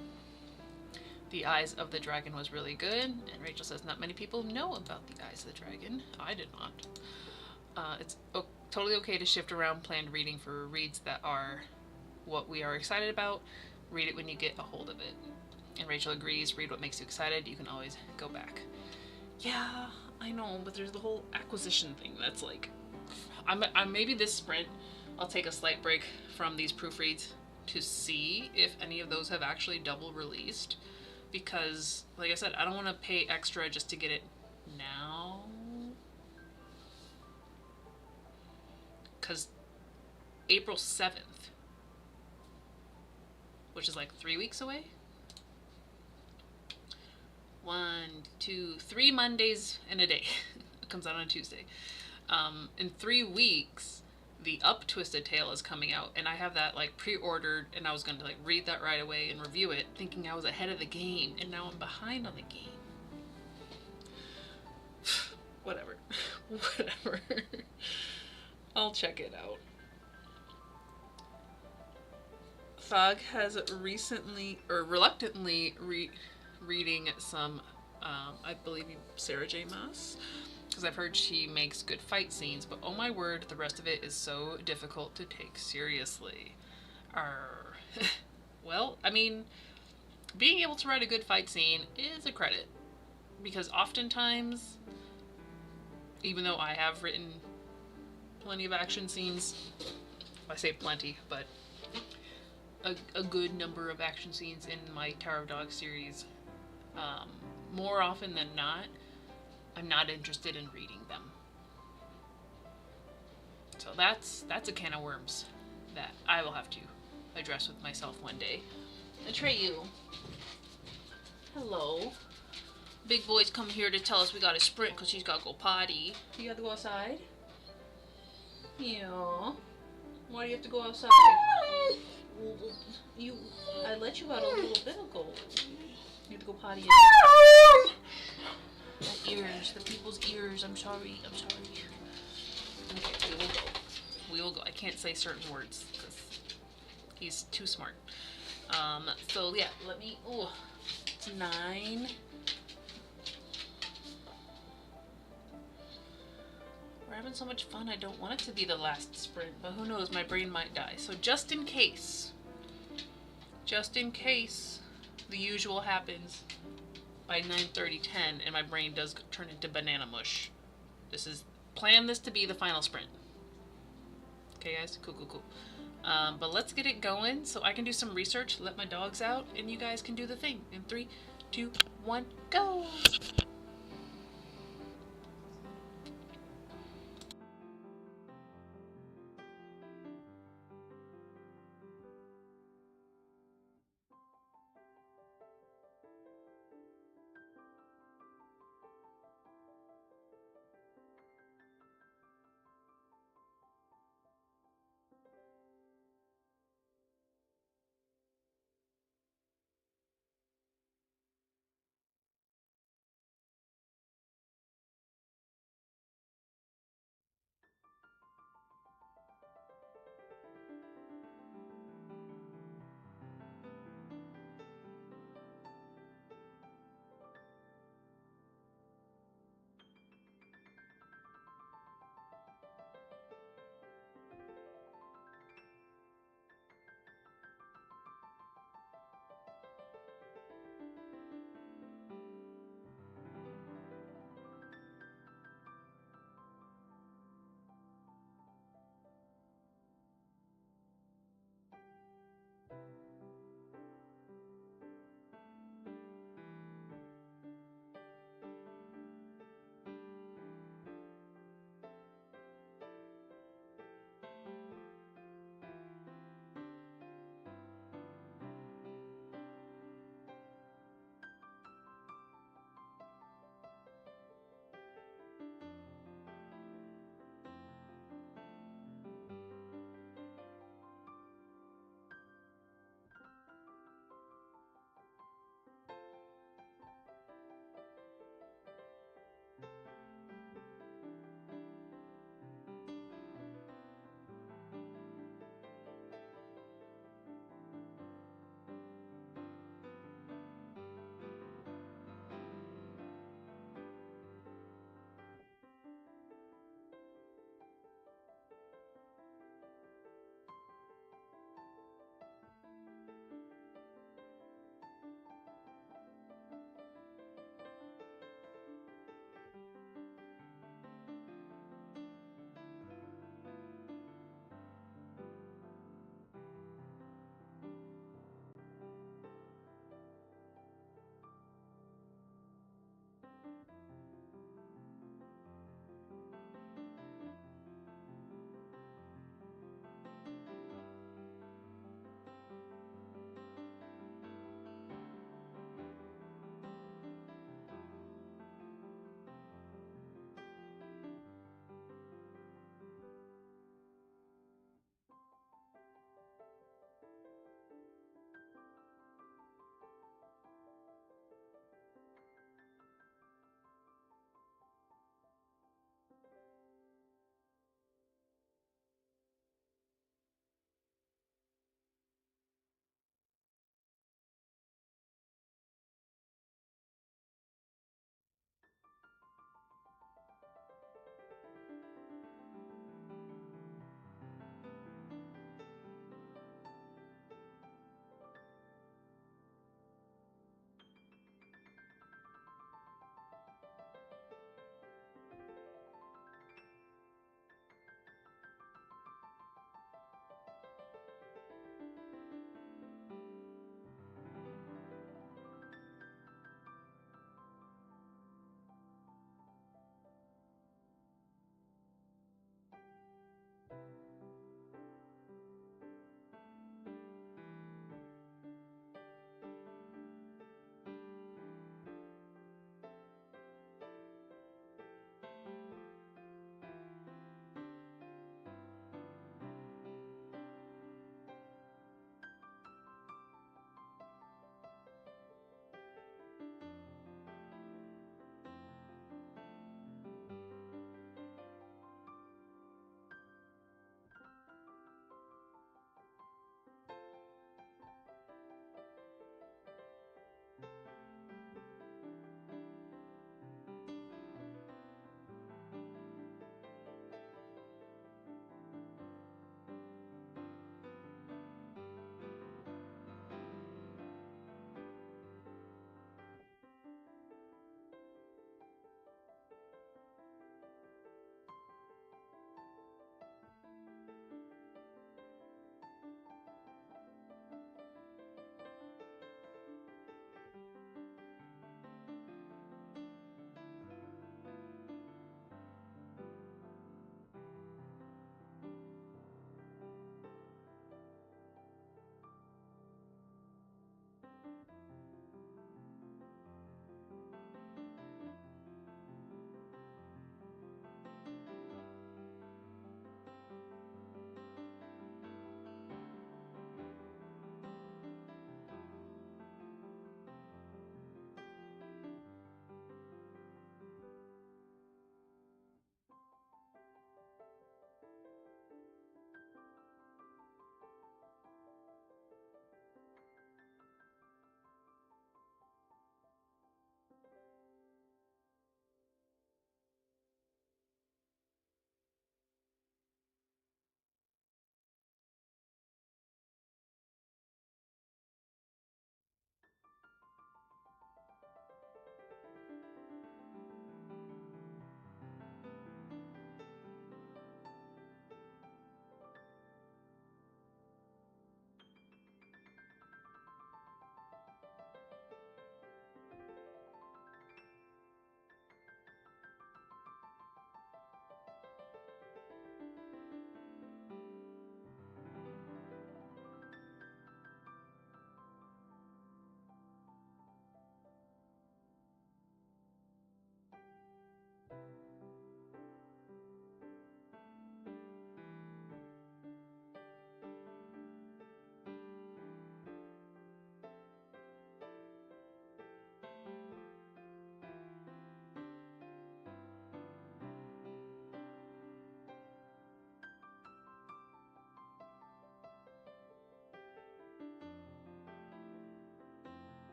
The Eyes of the Dragon was really good, and Rachel says not many people know about The Eyes of the Dragon. I did not. It's totally okay to shift around planned reading for reads that are what we are excited about. Read it when you get a hold of it. And Rachel agrees, read what makes you excited. You can always go back. Yeah, I know, but there's the whole acquisition thing that's like, I'm maybe this sprint, I'll take a slight break from these proofreads to see if any of those have actually double released. Because, like I said, I don't want to pay extra just to get it now. Because April 7th, which is like 3 weeks away. 3 Mondays in a day. It comes out on a Tuesday. In 3 weeks, the Up Twisted Tale is coming out, and I have that like pre-ordered, and I was going to like read that right away and review it, thinking I was ahead of the game, and now I'm behind on the game. Whatever. Whatever. I'll check it out. Fog has recently, or reluctantly, reading some, I believe, Sarah J. Maas, because I've heard she makes good fight scenes, but oh my word, the rest of it is so difficult to take seriously. Arr. Well, I mean, being able to write a good fight scene is a credit, because oftentimes, even though I have written plenty of action scenes, I say plenty, but a good number of action scenes in my Tower of Dogs series, more often than not, I'm not interested in reading them. So that's a can of worms that I will have to address with myself one day. Atreyu. Hello. Big boy's come here to tell us we gotta sprint because she's gotta go potty. You gotta go outside? Yeah. Why do you have to go outside? I let you out a little bit ago. You have to go potty. My ears, the people's ears. I'm sorry. Okay, we will go. I can't say certain words because he's too smart. So yeah, let me. Oh, it's 9. We're having so much fun. I don't want it to be the last sprint, but who knows? My brain might die. So just in case the usual happens by 9:30, 10, and my brain does turn into banana mush. Plan this to be the final sprint. Okay, guys? Cool. But let's get it going so I can do some research, let my dogs out, and you guys can do the thing. In 3, 2, 1, go!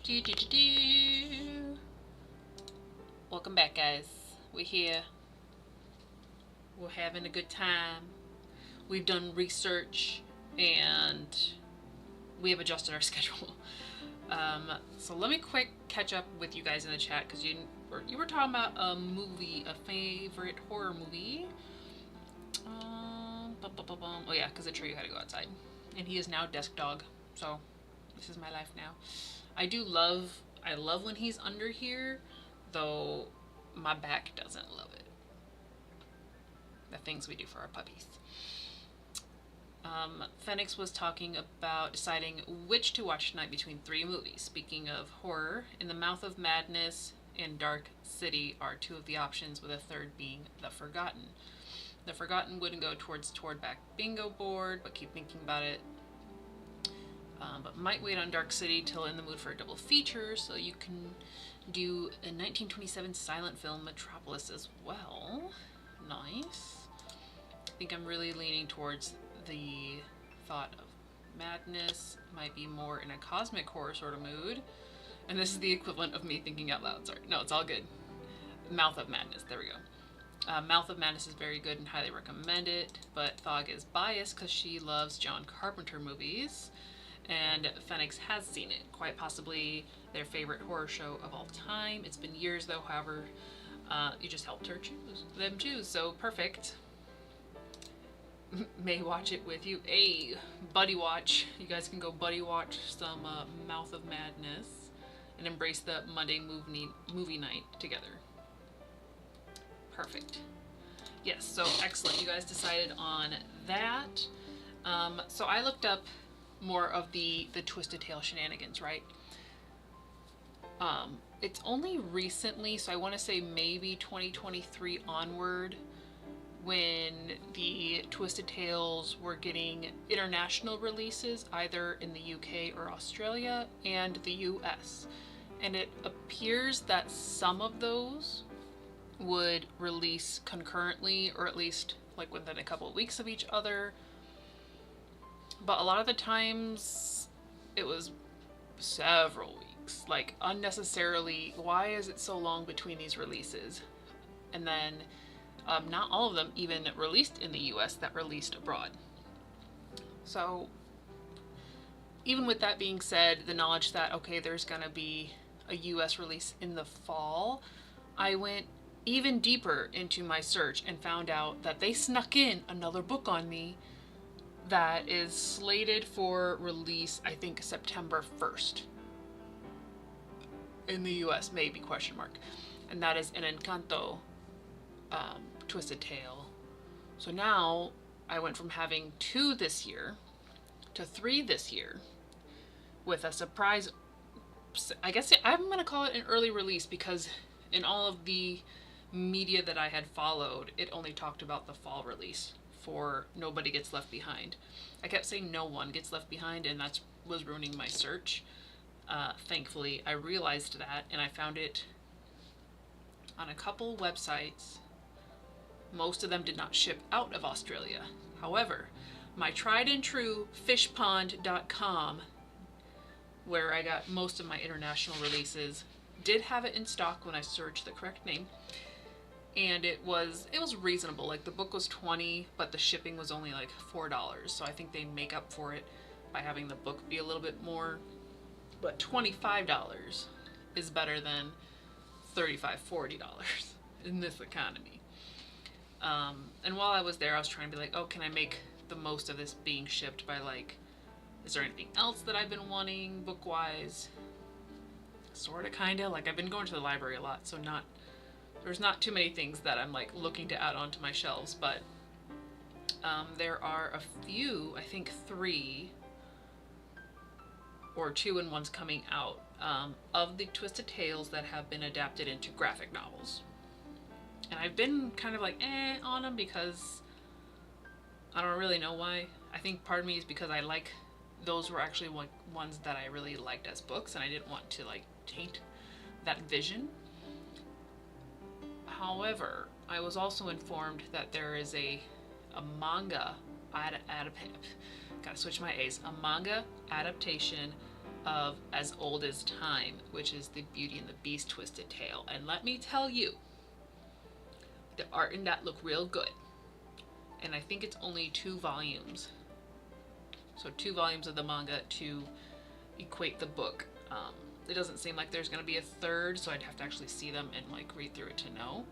Do, do, do, do. Welcome back, guys. We're here. We're having a good time. We've done research and we have adjusted our schedule. So let me quick catch up with you guys in the chat because you were talking about a movie, a favorite horror movie. Oh yeah, because Atreyu had to go outside, and he is now desk dog. So this is my life now. I love when he's under here, though my back doesn't love it. The things we do for our puppies. Phoenix was talking about deciding which to watch tonight between 3 movies. Speaking of horror, In the Mouth of Madness and Dark City are 2 of the options, with a third being The Forgotten. The Forgotten wouldn't go towards back bingo board, but keep thinking about it. But might wait on Dark City till in the mood for a double feature, so you can do a 1927 silent film Metropolis as well. Nice. I think I'm really leaning towards the thought of Madness. Might be more in a cosmic horror sort of mood. And this is the equivalent of me thinking out loud. Sorry. No, it's all good. Mouth of Madness. There we go. Mouth of Madness is very good and highly recommend it, but Thog is biased because she loves John Carpenter movies, and Phoenix has seen it, quite possibly their favorite horror show of all time. It's been years though, however, you just helped her choose, so perfect. May watch it with you. Hey, buddy watch. You guys can go buddy watch some Mouth of Madness and embrace the Monday movie night together. Perfect. Yes, so excellent. You guys decided on that. So I looked up more of the Twisted Tale shenanigans, right? It's only recently, so I want to say maybe 2023 onward, when the Twisted Tales were getting international releases, either in the UK or Australia and the US. And it appears that some of those would release concurrently, or at least like within a couple of weeks of each other, but a lot of the times it was several weeks, like unnecessarily. Why is it so long between these releases? And then not all of them even released in the US, that released abroad. So even with that being said, the knowledge that okay, there's gonna be a US release in the fall, I went even deeper into my search and found out that they snuck in another book on me that is slated for release, I think September 1st in the US, maybe, question mark, and that is an Encanto Twisted Tale. So now I went from having 2 this year to 3 this year with a surprise. I guess I'm gonna call it an early release, because in all of the media that I had followed, it only talked about the fall release for Nobody Gets Left Behind. I kept saying No One Gets Left Behind, and that was ruining my search. Thankfully, I realized that, and I found it on a couple websites. Most of them did not ship out of Australia. However, my tried and true fishpond.com, where I got most of my international releases, did have it in stock when I searched the correct name. And it was reasonable. Like, the book was $20, but the shipping was only like $4. So I think they make up for it by having the book be a little bit more. But $25 is better than $35, $40 in this economy. And while I was there, I was trying to be like, oh, can I make the most of this being shipped by, like, is there anything else that I've been wanting book-wise? Sorta, kinda. Like, I've been going to the library a lot, so there's not too many things that I'm like looking to add onto my shelves, but there are a few, I think 3 or 2 and one's coming out, of the Twisted Tales that have been adapted into graphic novels. And I've been kind of like on them, because I don't really know why. I think part of me is because I like, those were actually ones that I really liked as books, and I didn't want to like taint that vision. However, I was also informed that there is a manga gotta switch my A's, a manga adaptation of As Old as Time, which is the Beauty and the Beast twisted tale. And let me tell you, the art in that look real good. And I think it's only 2 volumes. So 2 volumes of the manga to equate the book. It doesn't seem like there's going to be a third, so I'd have to actually see them and like read through it to know.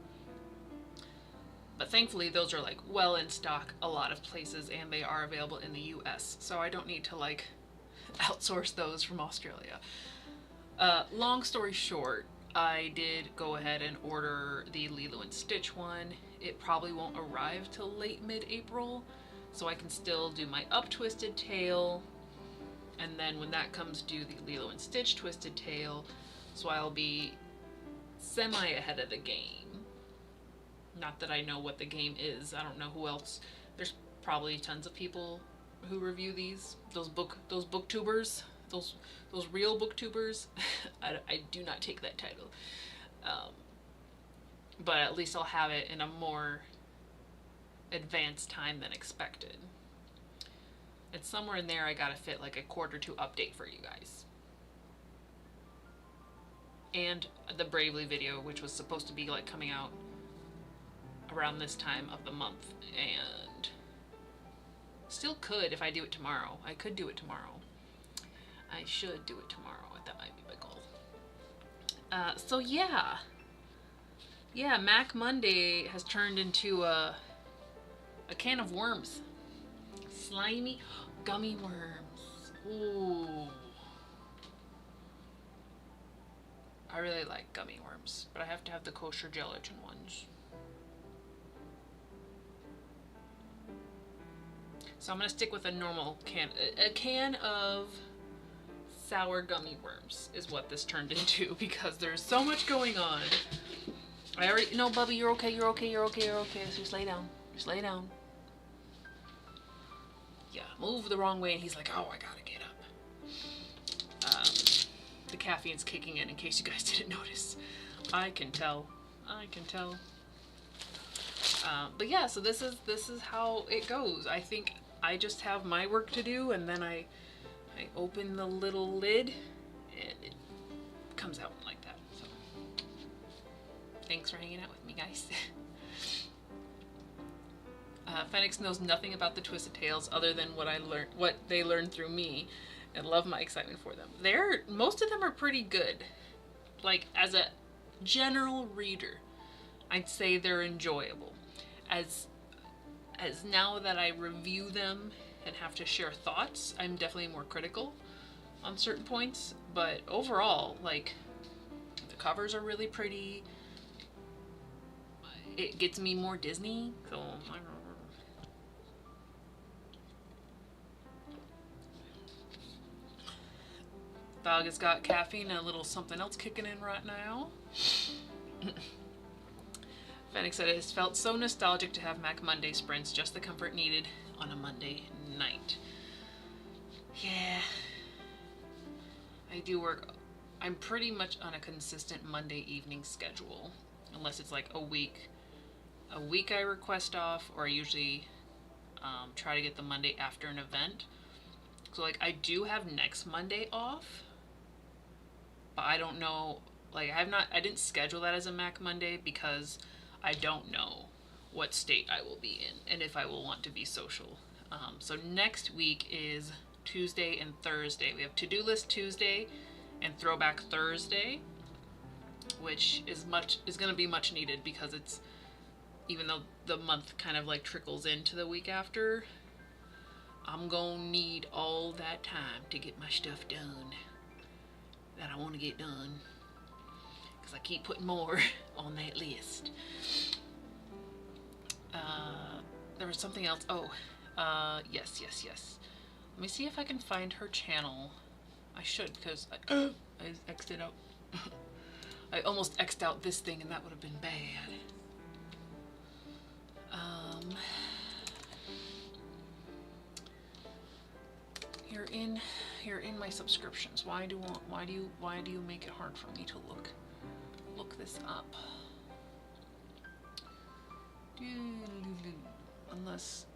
But thankfully those are like well in stock a lot of places, and they are available in the US, so I don't need to like outsource those from Australia. Long story short, I did go ahead and order the Lilo and Stitch one. It probably won't arrive till late mid-April, so I can still do my Up Twisted Tale, and then when that comes due, the Lilo and Stitch Twisted Tale, so I'll be semi ahead of the game. Not that I know what the game is. I don't know who else. There's probably tons of people who review these. Those booktubers, those real booktubers. I do not take that title. But at least I'll have it in a more advanced time than expected. It's somewhere in there. I gotta fit like a quarter to update for you guys. And the Bravely video, which was supposed to be like coming out around this time of the month, and still could if I do it tomorrow. I could do it tomorrow. I should do it tomorrow. That might be my goal. So yeah, Mac Monday has turned into a can of worms. Slimy gummy worms. Ooh. I really like gummy worms, but I have to have the kosher gelatin ones. So I'm gonna stick with a normal can. A can of sour gummy worms is what this turned into, because there's so much going on. I already, no, Bubby, you're okay, you're okay, you're okay, you're okay. So just lay down, just lay down. Yeah, move the wrong way, and he's like, oh, I gotta get up. The caffeine's kicking in case you guys didn't notice. I can tell. But yeah, so this is how it goes. I think I just have my work to do, and then I open the little lid and it comes out like that. So thanks for hanging out with me, guys. Phoenix knows nothing about the Twisted Tales other than what they learned through me, and love my excitement for them. Most of them are pretty good. Like, as a general reader, I'd say they're enjoyable. As now that I review them and have to share thoughts, I'm definitely more critical on certain points, but overall, like, the covers are really pretty. It gets me more Disney, so dog has got caffeine and a little something else kicking in right now. Phoenix said it has felt so nostalgic to have Mac Monday sprints, just the comfort needed on a Monday night. Yeah, I do work. I'm pretty much on a consistent Monday evening schedule, unless it's like a week I request off, or I usually try to get the Monday after an event. So like, I do have next Monday off, but I don't know, like, I didn't schedule that as a Mac Monday because I don't know what state I will be in and if I will want to be social. So next week is Tuesday and Thursday. We have To-Do List Tuesday and Throwback Thursday, which is going to be much needed, because it's, even though the month kind of like trickles into the week after, I'm gonna need all that time to get my stuff done that I want to get done, because I keep putting more on that list. There was something else. Oh, yes. Let me see if I can find her channel. I should, because I X'd it out. I almost X'd out this thing, and that would have been bad. You're in my subscriptions. Why do you make it hard for me to look this up? Unless,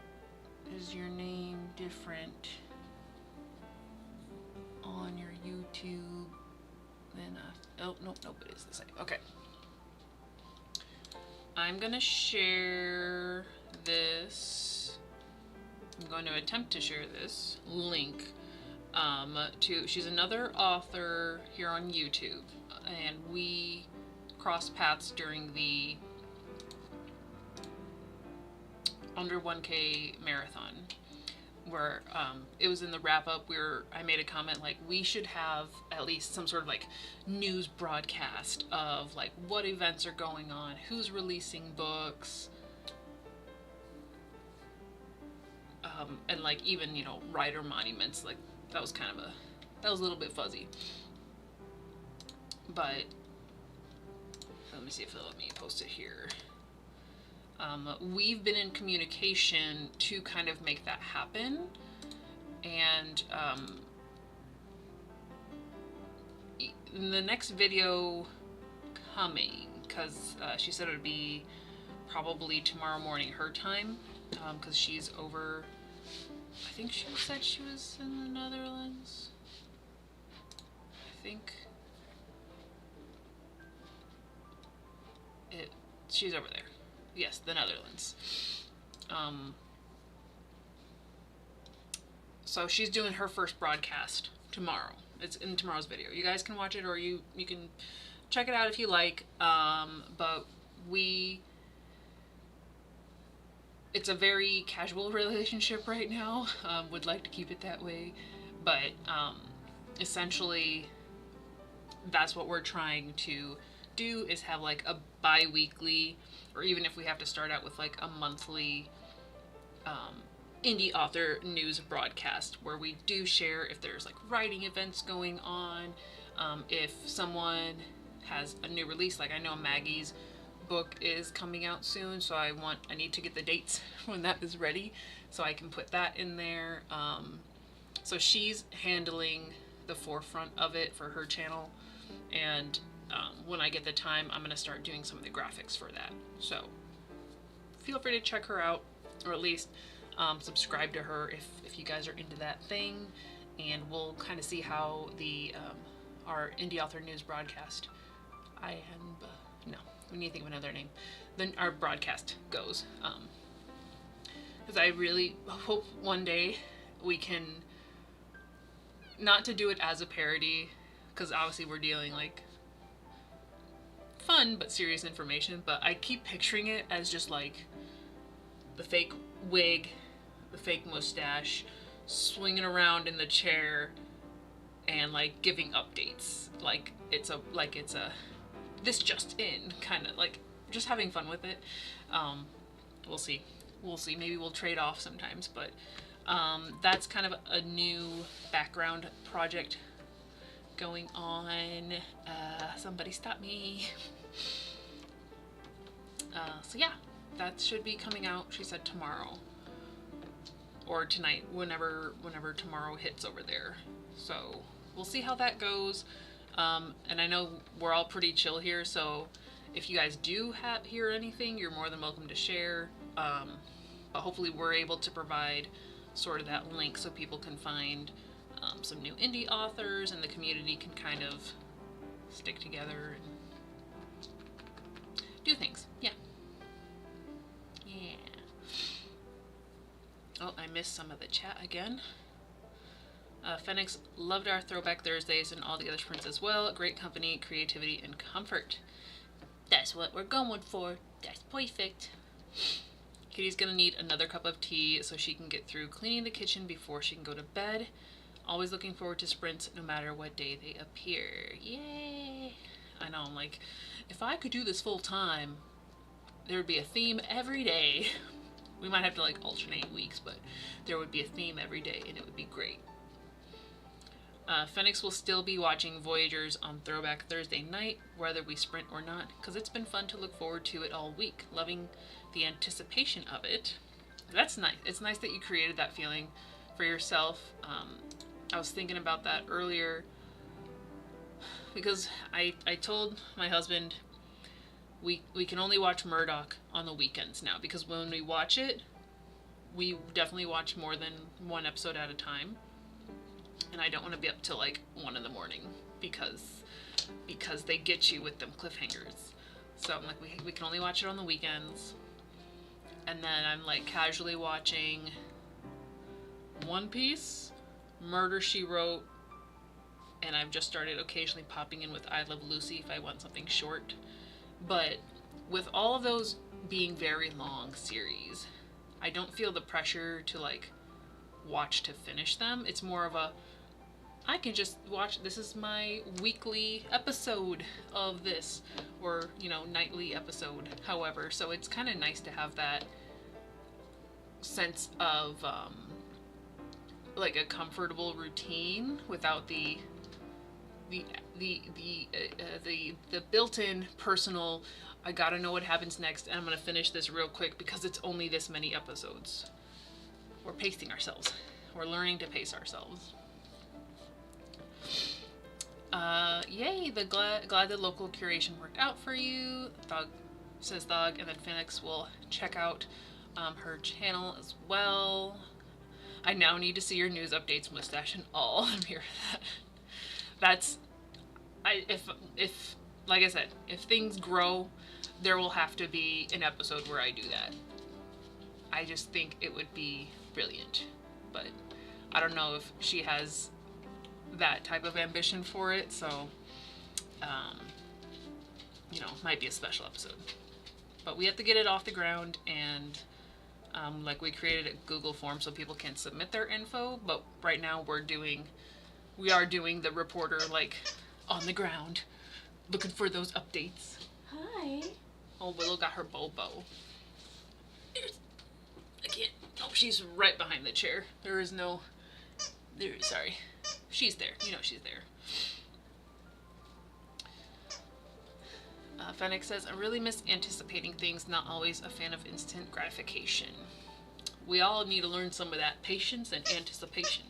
is your name different on your YouTube. Then, oh, nope, it is the same. Okay. I'm gonna share this. I'm going to attempt to share this link she's another author here on YouTube, and we crossed paths during the under 1K marathon, where it was in the wrap up where I made a comment like we should have at least some sort of like news broadcast of like what events are going on, who's releasing books, and like even, you know, writer monuments. Like that was a little bit fuzzy, but let me see if it'll let me post it here. We've been in communication to kind of make that happen, and in the next video coming, because she said it would be probably tomorrow morning her time, because she's over, I think she said she was in the Netherlands. I think she's over there. Yes, the Netherlands. So she's doing her first broadcast tomorrow. It's in tomorrow's video. You guys can watch it, or you can check it out if you like. But it's a very casual relationship right now. Would like to keep it that way, but essentially that's what we're trying to do, is have like a bi-weekly, or even if we have to start out with like a monthly indie author news broadcast, where we do share if there's like writing events going on, if someone has a new release. Like I know Maggie's book is coming out soon, so I need to get the dates when that is ready so I can put that in there. So she's handling the forefront of it for her channel, and when I get the time, I'm going to start doing some of the graphics for that. So feel free to check her out, or at least subscribe to her if you guys are into that thing, and we'll kind of see how the our indie author news broadcast, we need to think of another name, then our broadcast goes, because I really hope one day we can, not to do it as a parody, because obviously we're dealing like fun but serious information, but I keep picturing it as just like the fake wig, the fake mustache, swinging around in the chair and like giving updates, like it's a this just in, kind of like just having fun with it. We'll see, maybe we'll trade off sometimes, but that's kind of a new background project going on. Somebody stop me. So yeah, that should be coming out, she said, tomorrow or tonight, whenever tomorrow hits over there. So we'll see how that goes. And I know we're all pretty chill here, so if you guys do hear anything, you're more than welcome to share. But hopefully we're able to provide sort of that link so people can find some new indie authors, and the community can kind of stick together and do things. Yeah. Oh, I missed some of the chat again. Phoenix loved our Throwback Thursdays and all the other sprints as well. Great company, creativity, and comfort. That's what we're going for. That's perfect. Kitty's gonna need another cup of tea so she can get through cleaning the kitchen before she can go to bed. Always looking forward to sprints no matter what day they appear. Yay! I know, I'm like, if I could do this full time, there would be a theme every day. We might have to like alternate weeks, but there would be a theme every day and it would be great. Phoenix will still be watching Voyagers on Throwback Thursday night, whether we sprint or not, because it's been fun to look forward to it all week. Loving the anticipation of it. That's nice. It's nice that you created that feeling for yourself. I was thinking about that earlier, because I told my husband we can only watch Murdoch on the weekends now, because when we watch it, we definitely watch more than one episode at a time. and I don't want to be up till like 1 in the morning because they get you with them cliffhangers. So I'm like, we can only watch it on the weekends. And then I'm like casually watching One Piece, Murder, She Wrote, and I've just started occasionally popping in with I Love Lucy if I want something short. But with all of those being very long series, I don't feel the pressure to like watch to finish them. It's more of a, I can just watch, this is my weekly episode of this, or, you know, nightly episode, however. So it's kind of nice to have that sense of like a comfortable routine without the built-in personal, I gotta know what happens next and I'm gonna finish this real quick because it's only this many episodes. We're pacing ourselves. We're learning to pace ourselves. Yay, glad the local curation worked out for you. Thug says Thug, and then Phoenix will check out her channel as well. I now need to see your news updates, mustache and all. I'm here for that. That's, if like I said, if things grow, there will have to be an episode where I do that. I just think it would be brilliant, but I don't know if she has that type of ambition for it, so you know, might be a special episode. But we have to get it off the ground, and like we created a Google form so people can submit their info, but right now we are doing the reporter, like, on the ground, looking for those updates. Hi. Oh, Willow got her Bobo. I can't. Oh, she's right behind the chair. Sorry. She's there. You know she's there. Fennec says, I really miss anticipating things, not always a fan of instant gratification. We all need to learn some of that patience and anticipation.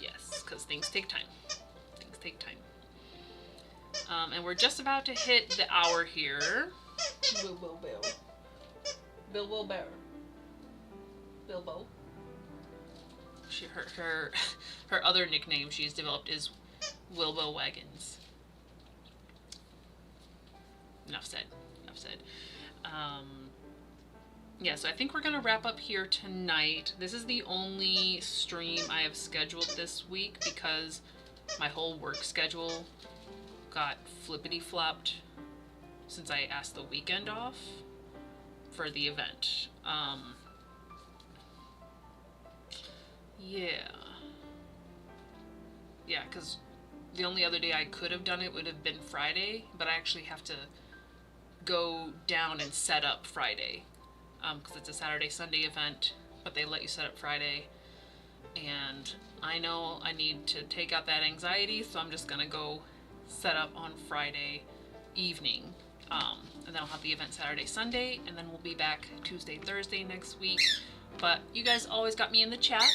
Yes, because things take time. Things take time. And we're just about to hit the hour here. Bilbo. Her other nickname she's developed is Wilbo Wagons. Enough said. Yeah, so I think we're gonna wrap up here tonight. This is the only stream I have scheduled this week because my whole work schedule got flippity-flopped since I asked the weekend off for the event. Yeah, because the only other day I could have done it would have been Friday, but I actually have to go down and set up Friday, because it's a Saturday-Sunday event, but they let you set up Friday, and I know I need to take out that anxiety, so I'm just gonna go set up on Friday evening, and then I'll have the event Saturday, Sunday, and then we'll be back Tuesday, Thursday next week. But you guys always got me in the chat.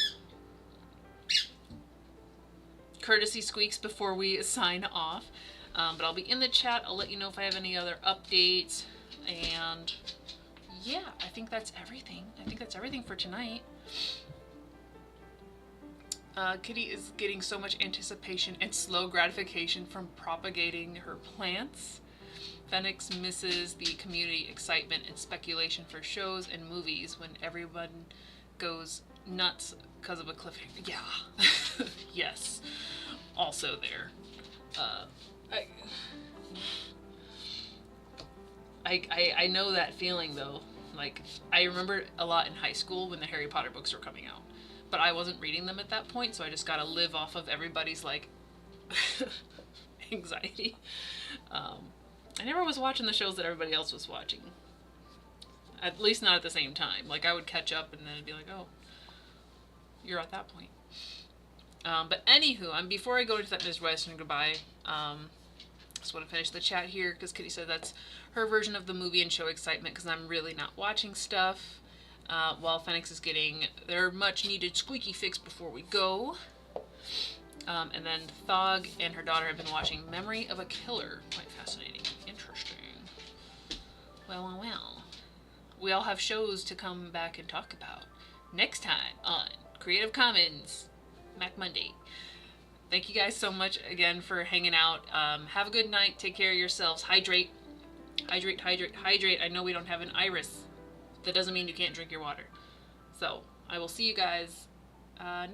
Courtesy squeaks before we sign off. But I'll be in the chat. I'll let you know if I have any other updates. And yeah, I think that's everything. I think that's everything for tonight. Kitty is getting so much anticipation and slow gratification from propagating her plants. Phoenix misses the community excitement and speculation for shows and movies when everyone goes nuts because of a cliffhanger. Yeah. Yes. Also there. I know that feeling though. Like, I remember a lot in high school when the Harry Potter books were coming out. But I wasn't reading them at that point, so I just gotta live off of everybody's, like, anxiety. I never was watching the shows that everybody else was watching. At least not at the same time. Like, I would catch up and then it'd be like, oh, you're at that point. But anywho, before I go to that Ms. Western goodbye, just want to finish the chat here, because Kitty said that's her version of the movie and show excitement, because I'm really not watching stuff. While Phoenix is getting their much needed squeaky fix before we go. And then Thog and her daughter have been watching Memory of a Killer. Quite fascinating. Interesting. Well. We all have shows to come back and talk about next time on Creative Commons Mac Monday. Thank you guys so much again for hanging out. Have a good night. Take care of yourselves. Hydrate. Hydrate, hydrate, hydrate. I know we don't have an iris. That doesn't mean you can't drink your water. So, I will see you guys next